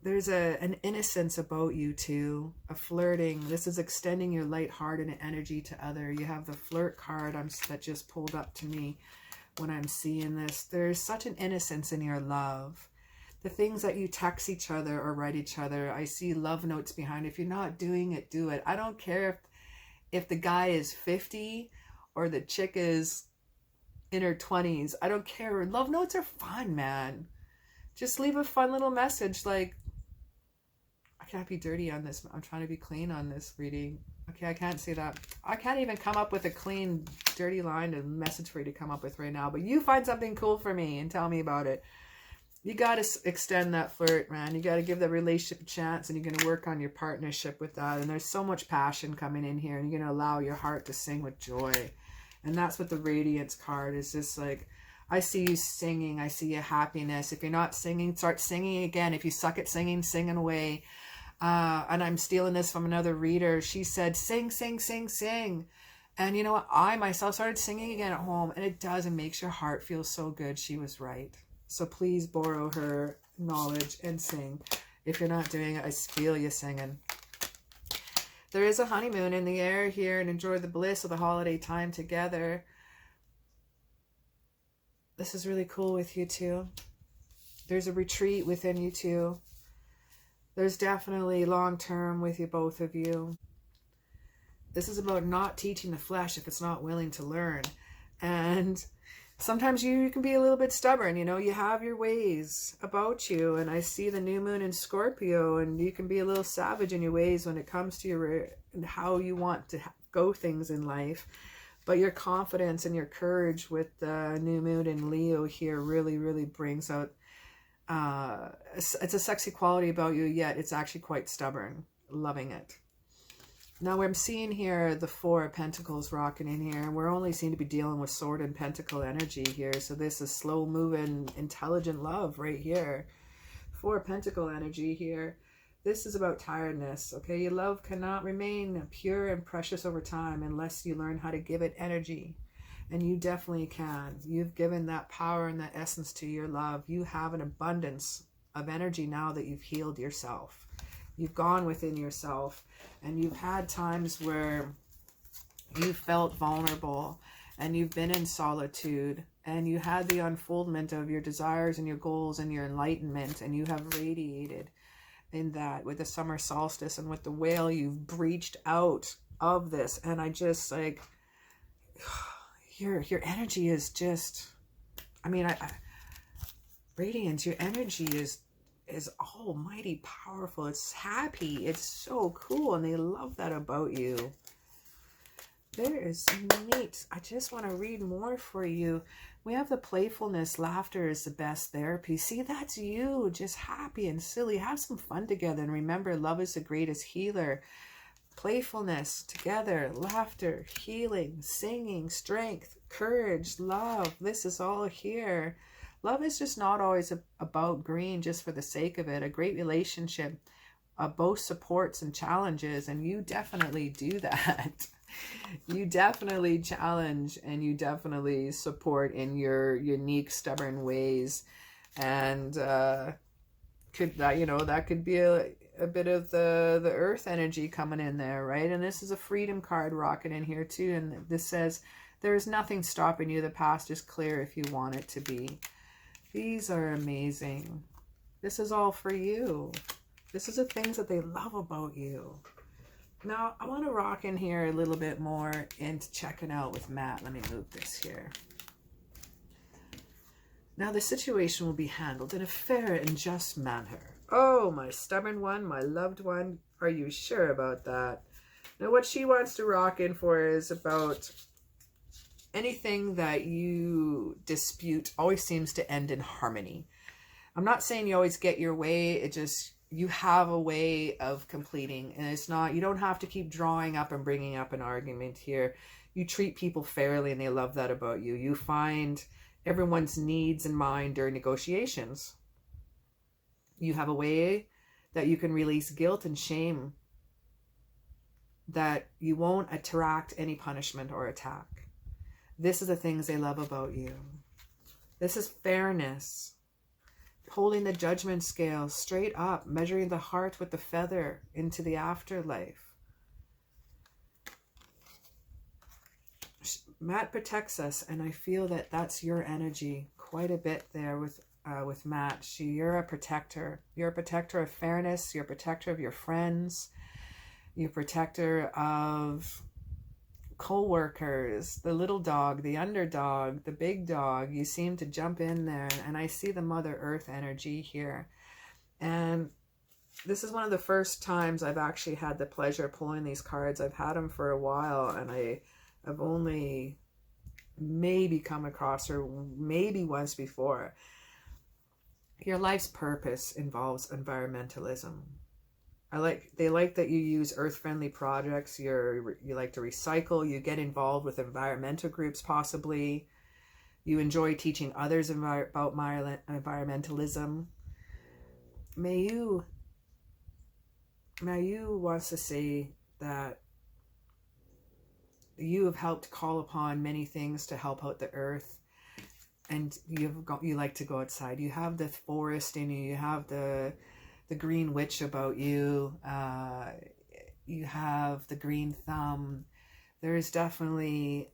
A: There's an innocence about you too, a flirting. This is extending your lighthearted energy to other. You have the flirt card that just pulled up to me when I'm seeing this. There's such an innocence in your love. The things that you text each other or write each other, I see love notes behind. If you're not doing it, do it. I don't care if the guy is 50 or the chick is in her 20s. I don't care. Love notes are fun, man. Just leave a fun little message like, I can't be dirty on this. I'm trying to be clean on this reading. Okay, I can't say that. I can't even come up with a clean, dirty line and message for you to come up with right now. But you find something cool for me and tell me about it. You got to extend that flirt, man. You got to give that relationship a chance, and you're going to work on your partnership with that. And there's so much passion coming in here, and you're going to allow your heart to sing with joy. And that's what the Radiance card is. Just like, I see you singing. I see your happiness. If you're not singing, start singing again. If you suck at singing, sing away. And I'm stealing this from another reader. She said, sing, sing, sing, sing. And you know what? I myself started singing again at home, and it does. It makes your heart feel so good. She was right. So please borrow her knowledge and sing. If you're not doing it, I feel you singing. There is a honeymoon in the air here, and enjoy the bliss of the holiday time together. This is really cool with you two. There's a retreat within you two. There's definitely long-term with you, both of you. This is about not teaching the flesh if it's not willing to learn. And sometimes you can be a little bit stubborn, you know, you have your ways about you. And I see the new moon in Scorpio, and you can be a little savage in your ways when it comes to how you want to go things in life. But your confidence and your courage with the new moon in Leo here really, really brings out, it's a sexy quality about you, yet it's actually quite stubborn. Loving it. Now I'm seeing here the Four of Pentacles rocking in here, and we're only seem to be dealing with Sword and Pentacle energy here. So this is slow moving, intelligent love right here. Four of Pentacle energy here. This is about tiredness, okay? Your love cannot remain pure and precious over time unless you learn how to give it energy. And you definitely can. You've given that power and that essence to your love. You have an abundance of energy now that you've healed yourself. You've gone within yourself, and you've had times where you felt vulnerable, and you've been in solitude, and you had the unfoldment of your desires and your goals and your enlightenment, and you have radiated in that with the summer solstice, and with the whale you've breached out of this. And I just like your energy is just, I mean, radiance, your energy is almighty powerful. It's happy. It's so cool, and they love that about you. There is neat. I just want to read more for you. We have the playfulness. Laughter is the best therapy. See, that's you, just happy and silly. Have some fun together, and remember, love is the greatest healer. Playfulness, together, laughter, healing, singing, strength, courage, love. This is all here. Love is just not always about green just for the sake of it. A great relationship both supports and challenges, and you definitely do that. You definitely challenge, and you definitely support in your unique, stubborn ways. And could that, you know, that could be a bit of the earth energy coming in there, right? And this is a freedom card rocking in here too. And this says, there is nothing stopping you. The past is clear if you want it to be. These are amazing. This is all for you. This is the things that they love about you. Now, I want to rock in here a little bit more into checking out with Matt. Let me move this here. Now, the situation will be handled in a fair and just manner. Oh, my stubborn one, my loved one. Are you sure about that? Now, what she wants to rock in for is about anything that you dispute always seems to end in harmony. I'm not saying you always get your way. It just, you have a way of completing, and it's not, you don't have to keep drawing up and bringing up an argument here. You treat people fairly, and they love that about you. You find everyone's needs in mind during negotiations. You have a way that you can release guilt and shame, that you won't attract any punishment or attack. This is the things they love about you. This is fairness. Holding the judgment scale straight up, measuring the heart with the feather into the afterlife. Matt protects us, and I feel that that's your energy quite a bit there with Matt. You're a protector. You're a protector of fairness. You're a protector of your friends. You're a protector of co-workers, the little dog, the underdog, the big dog. You seem to jump in there, and I see the Mother Earth energy here. And this is one of the first times I've actually had the pleasure of pulling these cards. I've had them for a while, and I've only maybe come across her maybe once before. Your life's purpose involves environmentalism. They like that you use earth-friendly projects. You like to recycle. You get involved with environmental groups, possibly. You enjoy teaching others about environmentalism. Mayu wants to say that you have helped call upon many things to help out the earth, and you like to go outside. You have the forest in you. You have the green witch about you. You have the green thumb. There is definitely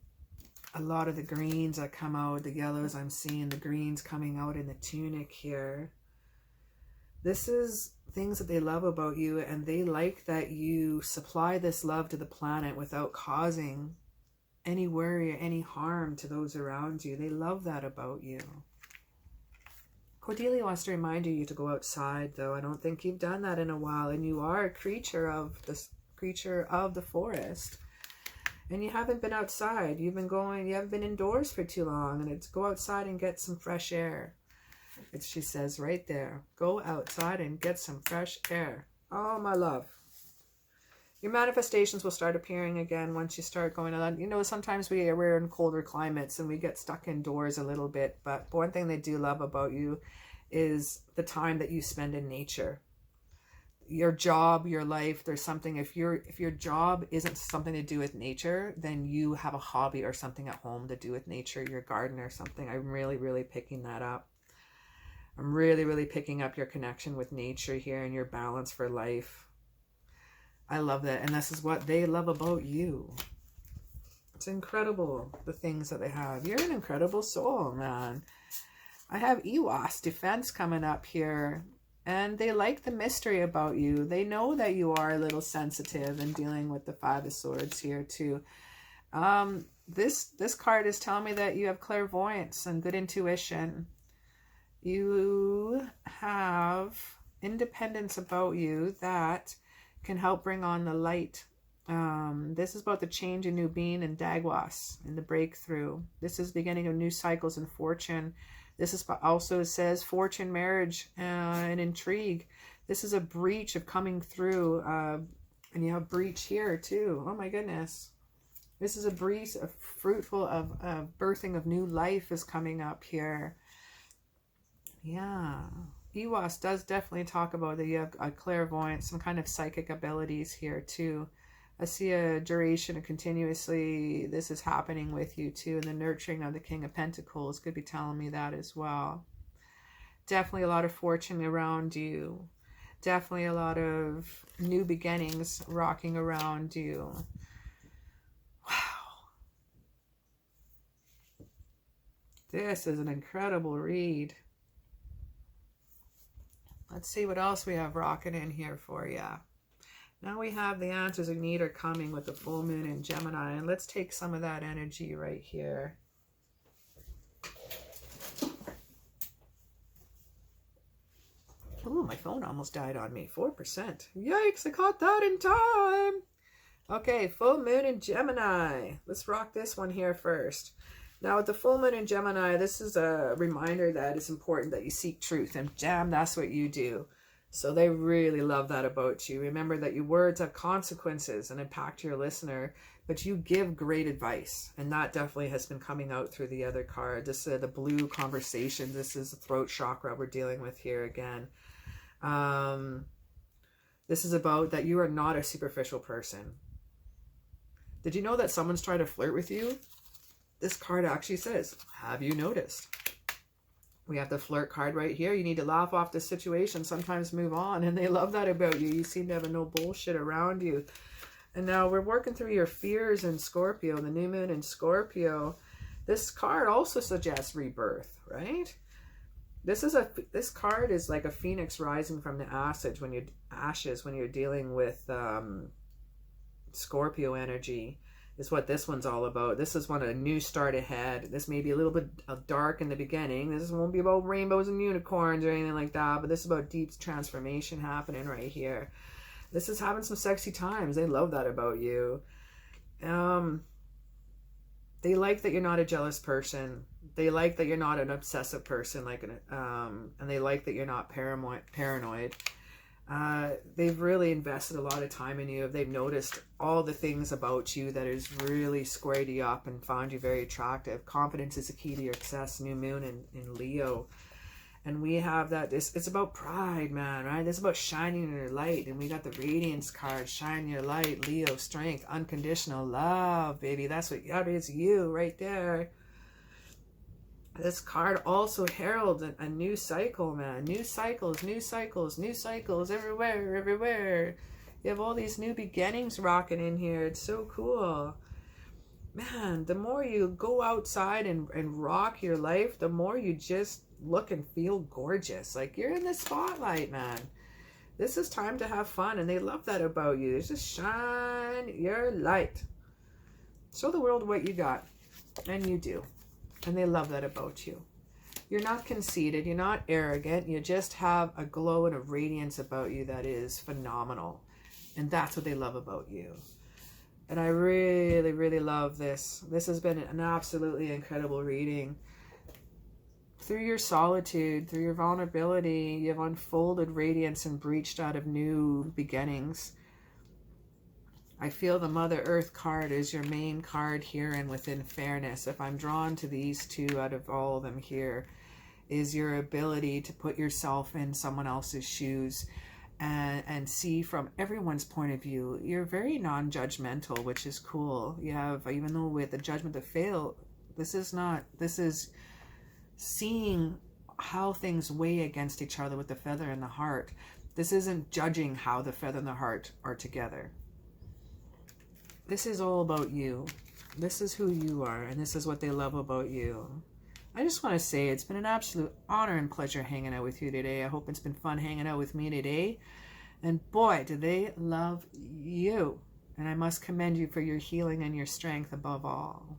A: a lot of the greens that come out, the yellows I'm seeing, the greens coming out in the tunic here. This is things that they love about you, and they like that you supply this love to the planet without causing any worry or any harm to those around you. They love that about you. Cordelia wants to remind you to go outside, though. I don't think you've done that in a while, and you are a creature of the forest, and you haven't been outside. You haven't been indoors for too long, and it's go outside and get some fresh air. She says right there, go outside and get some fresh air. Oh, my love. Your manifestations will start appearing again once you start going on. You know, sometimes we're in colder climates and we get stuck indoors a little bit. But one thing they do love about you is the time that you spend in nature. Your job, your life, there's something, if your job isn't something to do with nature, then you have a hobby or something at home to do with nature, your garden or something. I'm really picking that up. I'm really picking up your connection with nature here and your balance for life. I love that. And this is what they love about you. It's incredible, the things that they have. You're an incredible soul, man. I have EWAS defense coming up here. And they like the mystery about you. They know that you are a little sensitive and dealing with the Five of Swords here too. This card is telling me that you have clairvoyance and good intuition. You have independence about you that can help bring on the light. This is about the change in new being and Dagwas and the breakthrough. This is beginning of new cycles and fortune. This is also says fortune, marriage, and intrigue. This is a breach of coming through. And you have breach here too. Oh my goodness. This is a breach of fruitful of birthing of new life is coming up here. Yeah. EWAS does definitely talk about that you have a clairvoyance, some kind of psychic abilities here too. I see a duration of continuously, this is happening with you too. And the nurturing of the King of Pentacles could be telling me that as well. Definitely a lot of fortune around you. Definitely a lot of new beginnings rocking around you. Wow. This is an incredible read. Let's see what else we have rocking in here for you. Now we have the answers you need are coming with the full moon in Gemini. And let's take some of that energy right here. Ooh, my phone almost died on me. 4%. Yikes, I caught that in time. Okay, full moon in Gemini. Let's rock this one here first. Now with the full moon in Gemini, this is a reminder that it's important that you seek truth. And damn, that's what you do. So they really love that about you. Remember that your words have consequences and impact your listener, but you give great advice. And that definitely has been coming out through the other card. This is the blue conversation. This is the throat chakra we're dealing with here again. This is about that you are not a superficial person. Did you know that someone's trying to flirt with you? This card actually says, have you noticed? We have the flirt card right here. You need to laugh off the situation, sometimes move on. And they love that about you. You seem to have no bullshit around you. And now we're working through your fears in Scorpio, the new moon in Scorpio. This card also suggests rebirth, right? This card is like a phoenix rising from the ashes when you're dealing with Scorpio energy. Is what this one's all about. This is one a new start ahead. This may be a little bit dark in the beginning. This won't be about rainbows and unicorns or anything like that, but this is about deep transformation happening right here. This is having some sexy times. They love that about you. They like that you're not a jealous person. They like that you're not an obsessive person, and they like that you're not paranoid. They've really invested a lot of time in you. They've noticed all the things about you that has really squared you up and found you very attractive. Confidence is the key to your success. New moon in Leo. And we have that. It's about pride, man, right? It's about shining in your light. And we got the radiance card, shine your light, Leo, strength, unconditional love, baby. That is you right there. This card also heralds a new cycle, man. New cycles, new cycles, new cycles everywhere. You have all these new beginnings rocking in here. It's so cool. Man, the more you go outside and rock your life, the more you just look and feel gorgeous. Like you're in the spotlight, man. This is time to have fun, and they love that about you. It's just shine your light. Show the world what you got, and you do. And they love that about you. You're not conceited. You're not arrogant. You just have a glow and a radiance about you that is phenomenal. And that's what they love about you. And I really love this. This has been an absolutely incredible reading. Through your solitude, through your vulnerability, you've unfolded radiance and breached out of new beginnings. I feel the Mother Earth card is your main card here and within fairness. If I'm drawn to these two out of all of them here, is your ability to put yourself in someone else's shoes and see from everyone's point of view. You're very non-judgmental, which is cool. You have, even though with the judgment to fail, this is seeing how things weigh against each other with the feather and the heart. This isn't judging how the feather and the heart are together. This is all about you. This is who you are, and this is what they love about you. I just want to say it's been an absolute honor and pleasure hanging out with you today. I hope it's been fun hanging out with me today. And boy, do they love you. And I must commend you for your healing and your strength above all.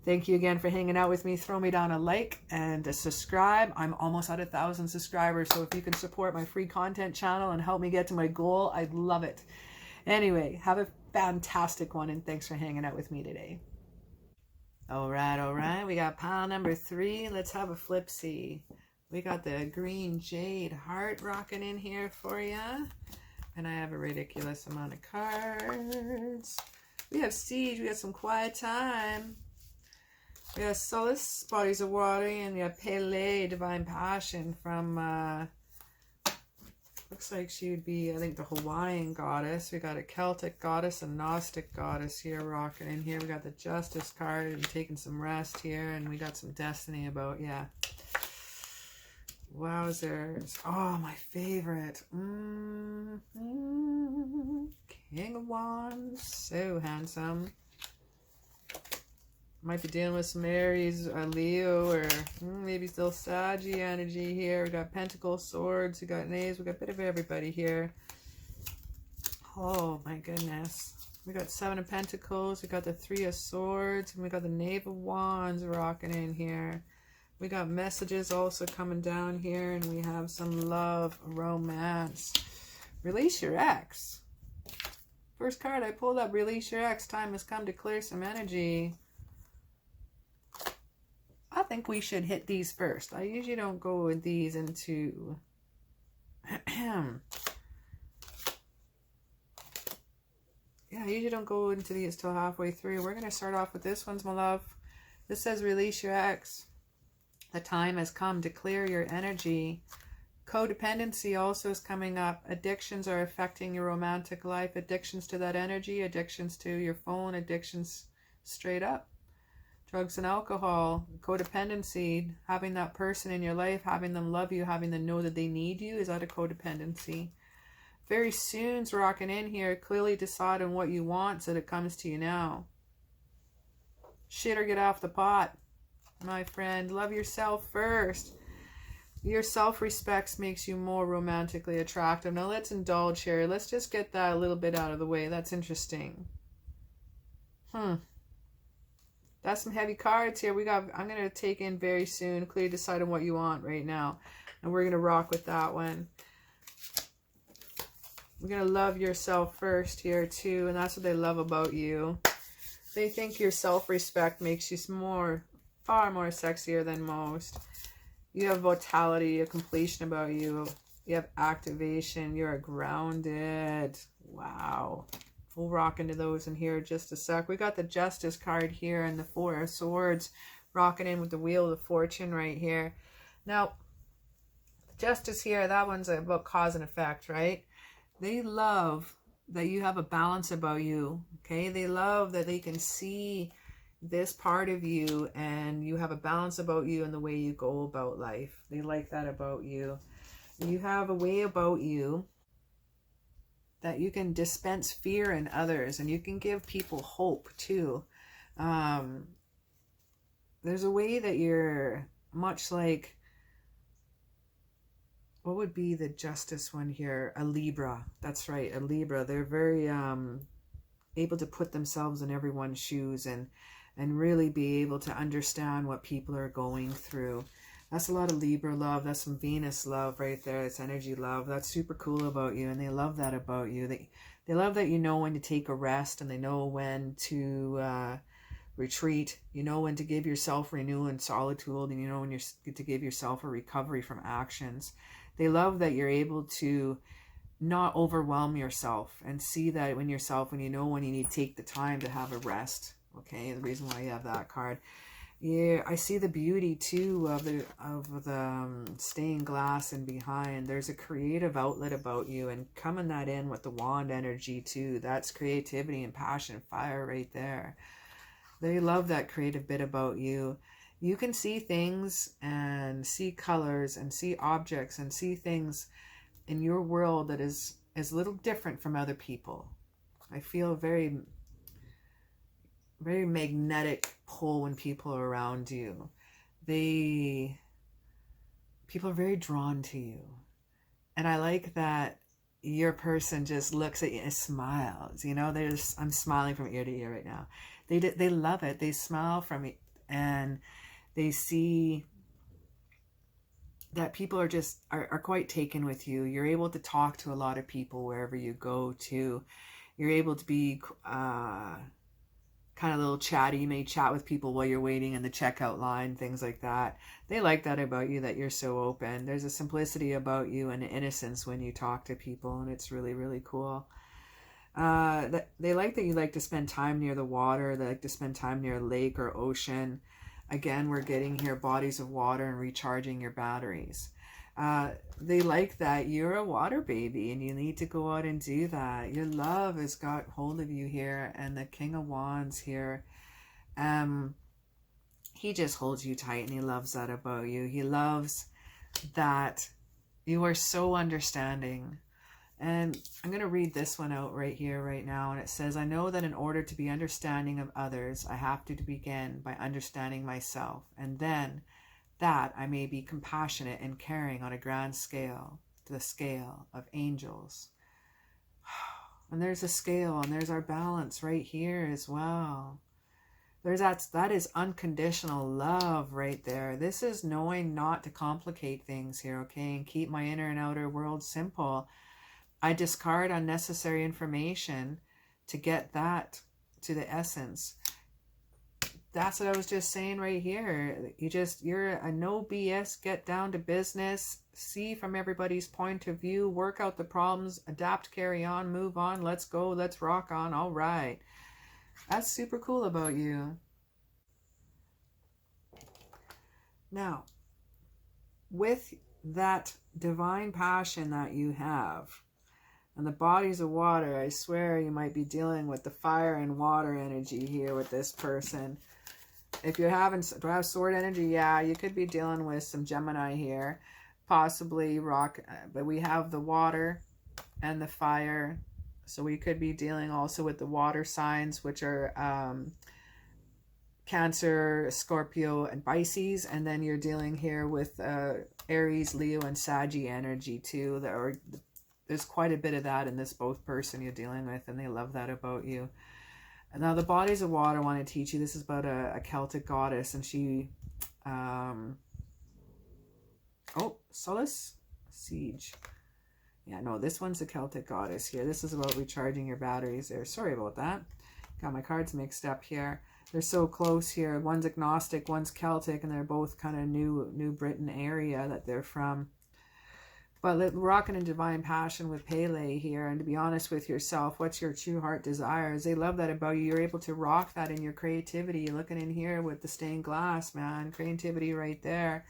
A: Thank you again for hanging out with me. Throw me down a like and a subscribe. I'm almost at 1,000 subscribers, so if you can support my free content channel and help me get to my goal, I'd love it. Anyway, have a fantastic one, and thanks for hanging out with me today. All right. We got pile number 3. Let's have a flip-see. We got the green jade heart rocking in here for you. And I have a ridiculous amount of cards. We have siege. We got some quiet time. We have solace, bodies of water, and we have Pele, divine passion from looks like she would be, I think, the Hawaiian goddess. We got a Celtic goddess, a Gnostic goddess here rocking in here. We got the Justice card and taking some rest here. And we got some destiny about, yeah. Wowzers. Oh, my favorite. King of Wands. So handsome. Might be dealing with some Aries, Leo, or maybe still Saggy energy here. We got Pentacles, Swords, we got Knaves, we got a bit of everybody here. Oh my goodness. We got 7 of Pentacles, we got the 3 of Swords, and we got the Knave of Wands rocking in here. We got messages also coming down here, and we have some love, romance. Release your ex. First card I pulled up, release your ex. Time has come to clear some energy. I think we should hit these first. I usually don't go with these into yeah, I usually don't go into these till halfway through. We're going to start off with this one, my love. This says release your ex. The time has come to clear your energy. Codependency also is coming up. Addictions are affecting your romantic life. Addictions to that energy, addictions to your phone, addictions straight up. Drugs and alcohol, codependency, having that person in your life, having them love you, having them know that they need you, is that a codependency? Very soon's rocking in here. Clearly decide on what you want so that it comes to you now. Shit or get off the pot, my friend. Love yourself first. Your self-respect makes you more romantically attractive. Now let's indulge here. Let's just get that a little bit out of the way. That's interesting. That's some heavy cards here. I'm going to take in very soon. Clearly decide on what you want right now. And we're going to rock with that one. We're going to love yourself first here too. And that's what they love about you. They think your self-respect makes you far more sexier than most. You have vitality, a completion about you. You have activation. You're grounded. Wow. We'll rock into those in here just a sec. We got the Justice card here and the 4 of Swords rocking in with the Wheel of Fortune right here. Now, Justice here, that one's about cause and effect, right? They love that you have a balance about you, okay? They love that they can see this part of you and you have a balance about you and the way you go about life. They like that about you. You have a way about you that you can dispense fear in others and you can give people hope too. There's a way that you're much like, what would be the Justice one here? A Libra. That's right, a Libra. They're very able to put themselves in everyone's shoes and really be able to understand what people are going through. That's a lot of Libra love. That's some Venus love right there. It's energy love. That's super cool about you, and they love that about you. They love that you know when to take a rest, and they know when to retreat. You know when to give yourself renewal and solitude, and you know when to give yourself a recovery from actions. They love that you're able to not overwhelm yourself and see that when you know when you need to take the time to have a rest. Okay, the reason why you have that card. Yeah, I see the beauty too of the stained glass and behind. There's a creative outlet about you, and coming that in with the wand energy too. That's creativity and passion, fire right there. They love that creative bit about you. You can see things and see colors and see objects and see things in your world that is a little different from other people. I feel very magnetic pull when people are around you. People are very drawn to you. And I like that your person just looks at you and smiles. You know, I'm smiling from ear to ear right now. They love it. They smile from it, and they see that people are quite taken with you. You're able to talk to a lot of people wherever you go to. You're able to be kind of a little chatty. You may chat with people while you're waiting in the checkout line, things like that. They like that about you, that you're so open. There's a simplicity about you and an innocence when you talk to people, and it's really, really cool. They like that you like to spend time near the water. They like to spend time near a lake or ocean. Again, we're getting here bodies of water and recharging your batteries. They like that you're a water baby and you need to go out and do that. Your love has got hold of you here, and the King of Wands here, he just holds you tight, and he loves that about you. He loves that you are so understanding. And I'm going to read this one out right here, right now. And it says, I know that in order to be understanding of others, I have to begin by understanding myself. And then that I may be compassionate and caring on a grand scale, to the scale of angels. And there's a scale, and there's our balance right here as well. That is unconditional love right there. This is knowing not to complicate things here, okay? And keep my inner and outer world simple. I discard unnecessary information to get that to the essence. That's what I was just saying right here. You're a no BS, get down to business, see from everybody's point of view, work out the problems, adapt, carry on, move on, let's go, let's rock on. All right. That's super cool about you. Now, with that divine passion that you have, and the bodies of water, I swear you might be dealing with the fire and water energy here with this person. If you're having, do I have sword energy? Yeah, you could be dealing with some Gemini here. Possibly rock, but we have the water and the fire. So we could be dealing also with the water signs, which are Cancer, Scorpio, and Pisces. And then you're dealing here with Aries, Leo, and Saggy energy too. There's quite a bit of that in this both person you're dealing with, and they love that about you. And now the bodies of water want to teach you, this is about a Celtic goddess, and she, Solace? Siege. Yeah, no, this one's a Celtic goddess here. This is about recharging your batteries there. Sorry about that. Got my cards mixed up here. They're so close here. One's agnostic, one's Celtic, and they're both kind of New Britain area that they're from. But rocking in divine passion with Pele here, and to be honest with yourself, what's your true heart desires? They love that about you. You're able to rock that in your creativity. You're looking in here with the stained glass, man. Creativity right there.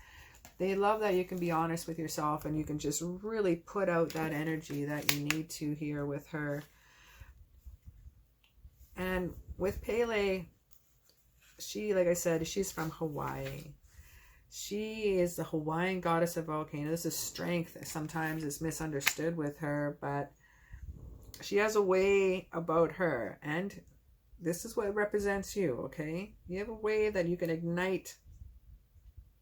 A: They love that you can be honest with yourself, and you can just really put out that energy that you need to here with her. And with Pele, she, like I said, she's from Hawaii. She is the Hawaiian goddess of volcano. This is strength. Sometimes it's misunderstood with her, but she has a way about her, and this is what represents you, okay? You have a way that you can ignite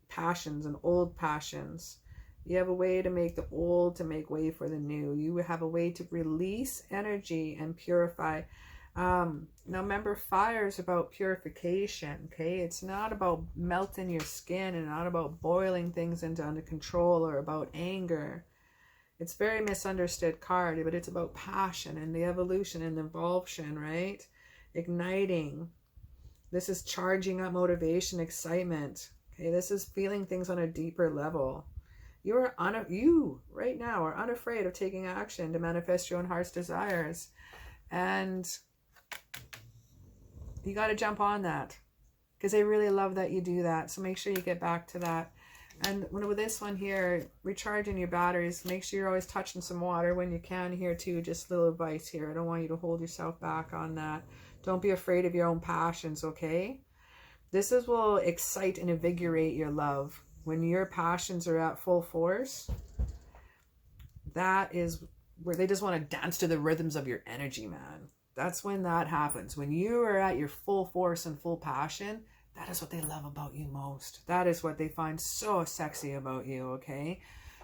A: passions and old passions. You have a way to make the old to make way for the new. You have a way to release energy and purify. Now remember, fire is about purification, okay? It's not about melting your skin, and not about boiling things into under control, or about anger. It's a very misunderstood card, but it's about passion and the evolution and the evolution, right? Igniting. This is charging up motivation, excitement. Okay, this is feeling things on a deeper level. You right now are unafraid of taking action to manifest your own heart's desires. And you got to jump on that. because they really love that you do that. So make sure you get back to that. And with this one here, recharging your batteries, make sure you're always touching some water when you can here too. Just a little advice here. I don't want you to hold yourself back on that. Don't be afraid of your own passions, okay? This will excite and invigorate your love. When your passions are at full force, that is where they just want to dance to the rhythms of your energy, man. That's when that happens. When you are at your full force and full passion, that is what they love about you most. That is what they find so sexy about you, okay?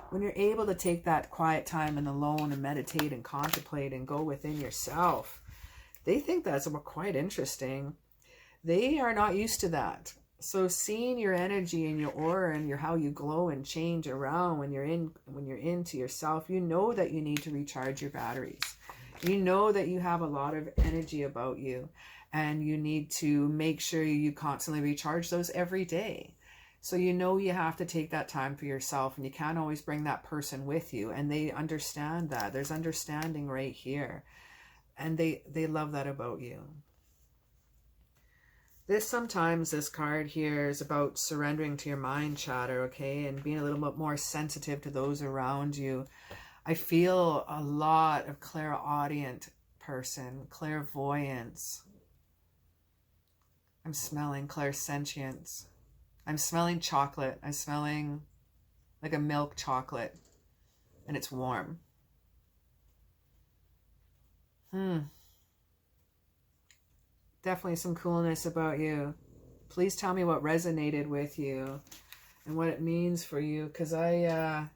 A: When you're able to take that quiet time and alone and meditate and contemplate and go within yourself, they think that's quite interesting. They are not used to that. So seeing your energy and your aura and how you glow and change around when you're into yourself, you know that you need to recharge your batteries. You know that you have a lot of energy about you, and you need to make sure you constantly recharge those every day. So you know you have to take that time for yourself, and you can't always bring that person with you, and they understand that. There's understanding right here, and they love that about you. This card here is about surrendering to your mind chatter, okay, and being a little bit more sensitive to those around you. I feel a lot of clairaudient person, clairvoyance. I'm smelling clairsentience. I'm smelling chocolate. I'm smelling like a milk chocolate, and it's warm. Definitely some coolness about you. Please tell me what resonated with you and what it means for you, because I'm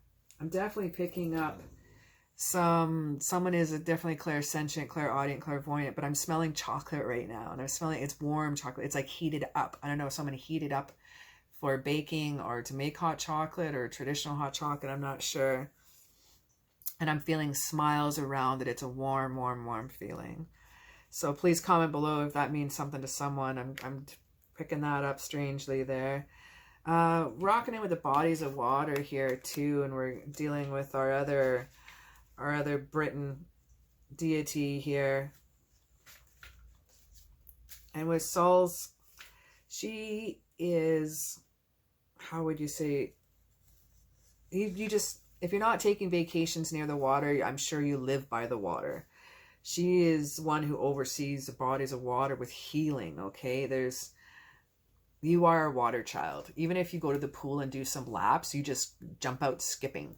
A: definitely picking up someone is definitely clairsentient, clairaudient, clairvoyant, but I'm smelling chocolate right now, and I'm smelling it's warm chocolate. It's like heated up. I don't know if someone heated up for baking or to make hot chocolate or traditional hot chocolate. I'm not sure. And I'm feeling smiles around it. It's a warm, warm, warm feeling. So please comment below if that means something to someone. I'm picking that up strangely there. Rocking in with the bodies of water here too, and we're dealing with our other Britain deity here. And with Sol's, she is, how would you say, you just, if you're not taking vacations near the water, I'm sure you live by the water. She is one who oversees the bodies of water with healing, okay? You are a water child. Even if you go to the pool and do some laps, you just jump out skipping.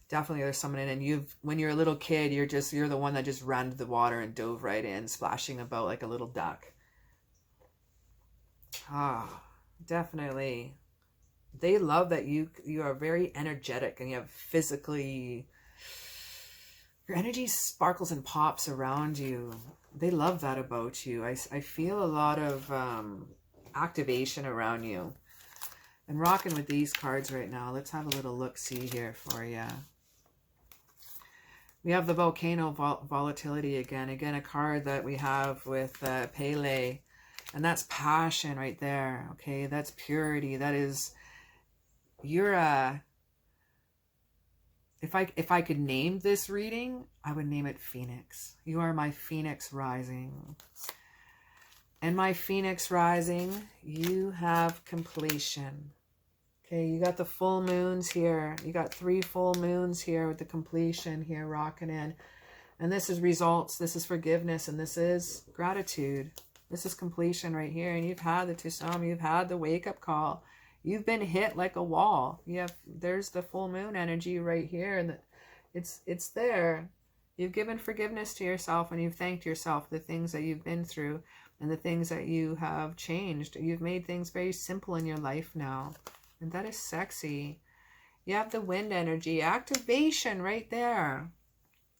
A: Definitely there's someone in, and when you're a little kid, you're the one that just ran to the water and dove right in, splashing about like a little duck. Definitely. They love that you are very energetic, and you have physically, your energy sparkles and pops around you. They love that about you. I feel a lot of activation around you. And rocking with these cards right now. Let's have a little look-see here for you. We have the volcano volatility again. Again, a card that we have with Pele. And that's passion right there. Okay, that's purity. That is, you're a... If I could name this reading, I would name it Phoenix. You are my Phoenix rising. And my Phoenix rising, you have completion. Okay, you got the full moons here. You got 3 full moons here with the completion here rocking in. And this is results, this is forgiveness, and this is gratitude. This is completion right here. And you've had the Tusam, you've had the wake-up call. You've been hit like a wall. There's the full moon energy right here, and it's there. You've given forgiveness to yourself, and you've thanked yourself for the things that you've been through and the things that you have changed. You've made things very simple in your life now. And that is sexy. You have the wind energy. Activation right there.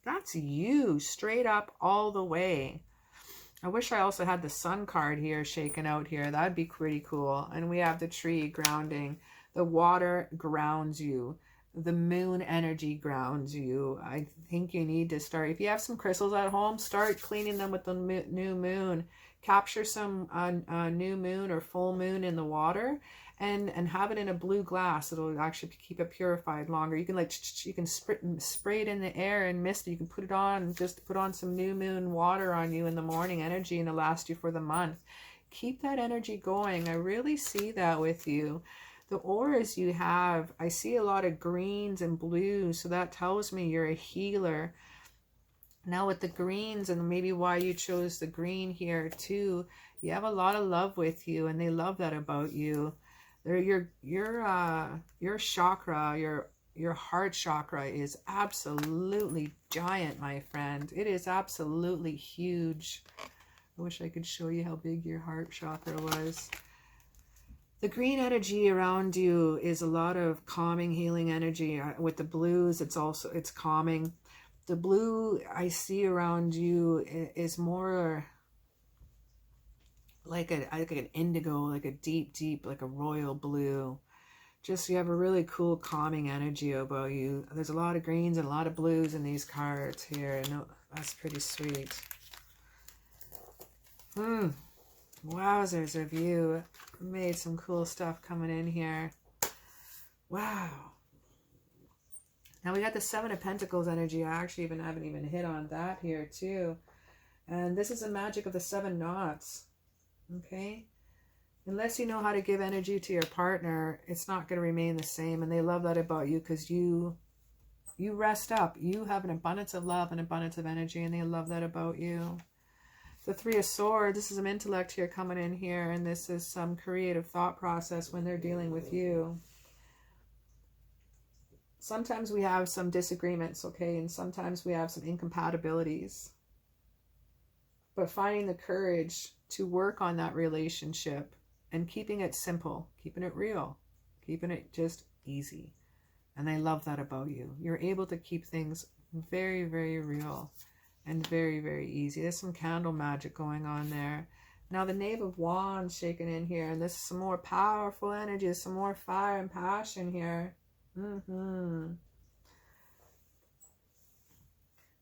A: That's you. Straight up all the way. I wish I also had the sun card here shaken out here. That'd be pretty cool. And we have the tree grounding. The water grounds you. The moon energy grounds you. I think you need to start. If you have some crystals at home, start cleaning them with the new moon. Capture some new moon or full moon in the water. And have it in a blue glass. It'll actually keep it purified longer. You can spray it in the air and mist it. You can put it on, just put on some new moon water on you in the morning energy, and it'll last you for the month. Keep that energy going. I really see that with you. The auras you have, I see a lot of greens and blues, so that tells me you're a healer. Now with the greens, and maybe why you chose the green here too, you have a lot of love with you, and they love that about you. They're your chakra, your heart chakra is absolutely giant, my friend. It is absolutely huge. I wish I could show you how big your heart chakra was. The green energy around you is a lot of calming, healing energy. With the blues, it's calming. The blue I see around you is more like an indigo, like a deep, like a royal blue. Just, you have a really cool, calming energy about you. There's a lot of greens and a lot of blues in these cards here. No, that's pretty sweet. Wowzers of you. Made some cool stuff coming in here. Wow. Now we got the Seven of Pentacles energy. I actually haven't even hit on that here too. And this is the magic of the 7 knots. Okay? Unless you know how to give energy to your partner, it's not going to remain the same. And they love that about you because you rest up. You have an abundance of love and abundance of energy, and they love that about you. The 3 of Swords, this is some intellect here coming in here, and this is some creative thought process when they're dealing with you. Sometimes we have some disagreements, okay, and sometimes we have some incompatibilities. But finding the courage to work on that relationship and keeping it simple, keeping it real, keeping it just easy. And they love that about you. You're able to keep things very, very real and very, very easy. There's some candle magic going on there. Now the Knave of Wands shaking in here, and this is some more powerful energy, some more fire and passion here. You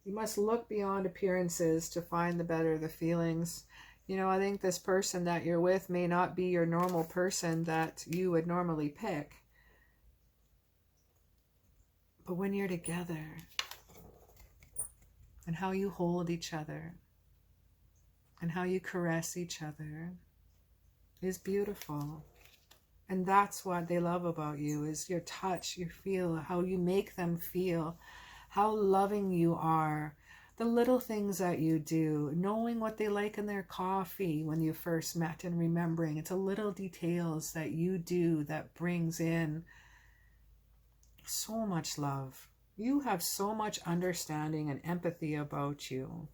A: must look beyond appearances to find the better the feelings. You know, I think this person that you're with may not be your normal person that you would normally pick. But when you're together, and how you hold each other, and how you caress each other is beautiful. And that's what they love about you, is your touch, your feel, how you make them feel, how loving you are, the little things that you do, knowing what they like in their coffee when you first met and remembering. It's the little details that you do that brings in so much love. You have so much understanding and empathy about you.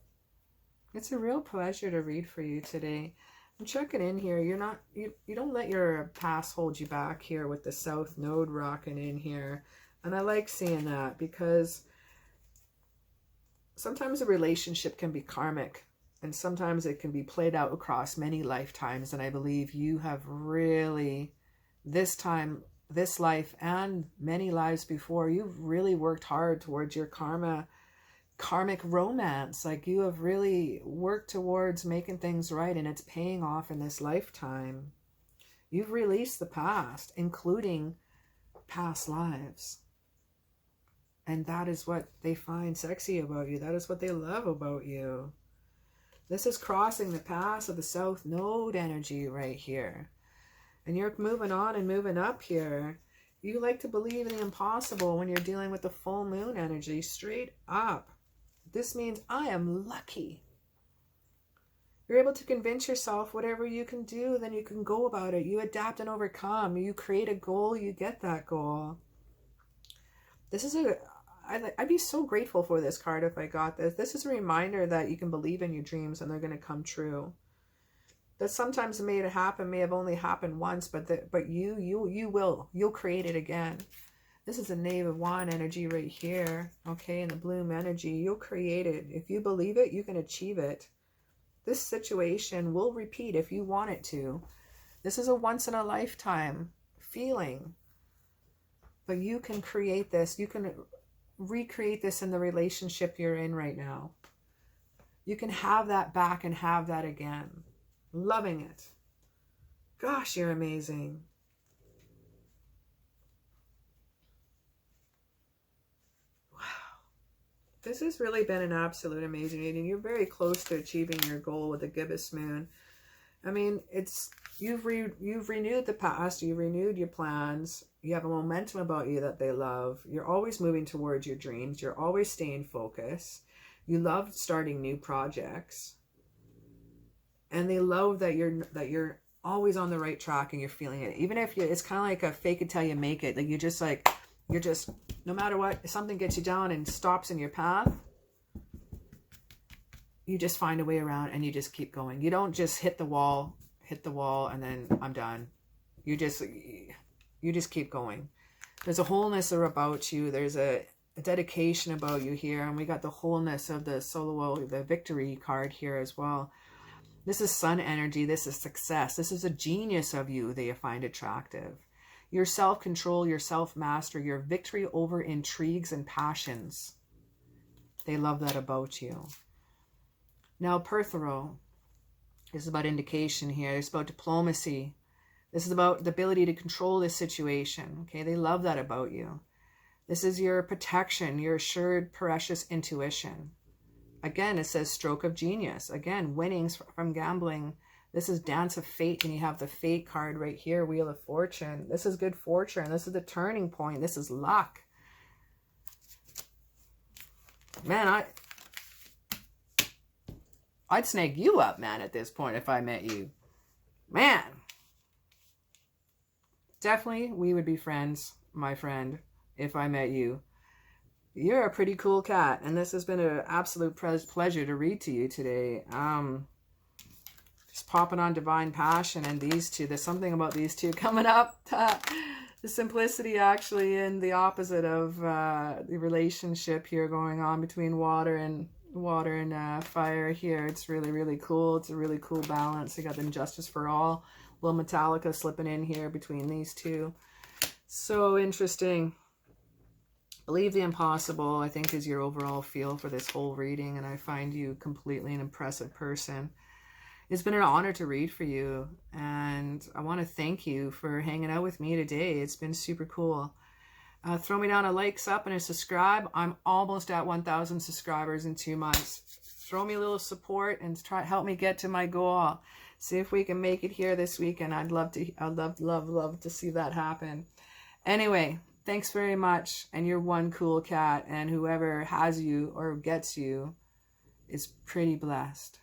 A: It's a real pleasure to read for you today. I'm checking in here. You don't let your past hold you back here with the South Node rocking in here. And I like seeing that because sometimes a relationship can be karmic and sometimes it can be played out across many lifetimes. And I believe you have really, this time, this life and many lives before, you've really worked hard towards your karmic romance. Like, you have really worked towards making things right, and it's paying off in this lifetime. You've released the past, including past lives. And that is what they find sexy about you. That is what they love about you. This is crossing the path of the South Node energy right here. And you're moving on and moving up here. You like to believe in the impossible when you're dealing with the full moon energy. Straight up. This means I am lucky. You're able to convince yourself whatever you can do, then you can go about it. You adapt and overcome. You create a goal, you get that goal. This is I'd be so grateful for this card if I got this. This is a reminder that you can believe in your dreams and they're going to come true. That sometimes it may have only happened once, but you'll create it again. This is a Knave of Wands energy right here, okay, and the Bloom energy. You'll create it. If you believe it, you can achieve it. This situation will repeat if you want it to. This is a once-in-a-lifetime feeling. But you can create this. You can recreate this in the relationship you're in right now. You can have that back and have that again. Loving it. Gosh, you're amazing. This has really been an absolute amazing reading. You're very close to achieving your goal with the gibbous moon. I mean, it's you've renewed the past, you've renewed your plans, you have a momentum about you that they love. You're always moving towards your dreams. You're always staying focused. You love starting new projects. And they love that you're always on the right track and you're feeling it. Even if it's kind of like a fake it till you make it. Like you're just, no matter what, if something gets you down and stops in your path, you just find a way around and you just keep going. You don't just hit the wall and then I'm done. You just keep going. There's a wholeness about you. There's a dedication about you here. And we got the wholeness of the solo, the victory card here as well. This is sun energy. This is success. This is a genius of you that you find attractive. Your self-control, your self-mastery, your victory over intrigues and passions. They love that about you. Now, Perthero, this is about indication here. It's about diplomacy. This is about the ability to control this situation. Okay, they love that about you. This is your protection, your assured, precious intuition. Again, it says stroke of genius. Again, winnings from gambling. This is dance of fate, and you have the fate card right here, Wheel of Fortune. This is good fortune. This is the turning point. This is luck. Man, I'd snag you up, man, at this point if I met you. Man. Definitely, we would be friends, my friend, if I met you. You're a pretty cool cat, and this has been an absolute pleasure to read to you today. Just popping on Divine Passion and these two. There's something about these two coming up. The simplicity actually in the opposite of the relationship here going on between water and fire here. It's really, really cool. It's a really cool balance. You got the Injustice for All. A little Metallica slipping in here between these two. So interesting. Believe the impossible, I think, is your overall feel for this whole reading, and I find you completely an impressive person. It's been an honor to read for you, and I want to thank you for hanging out with me today. It's been super cool. Throw me down a likes up and a subscribe. I'm almost at 1,000 subscribers in 2 months. Throw me a little support and help me get to my goal. See if we can make it here this weekend. I'd love to see that happen. Anyway, thanks very much. And you're one cool cat. And whoever has you or gets you is pretty blessed.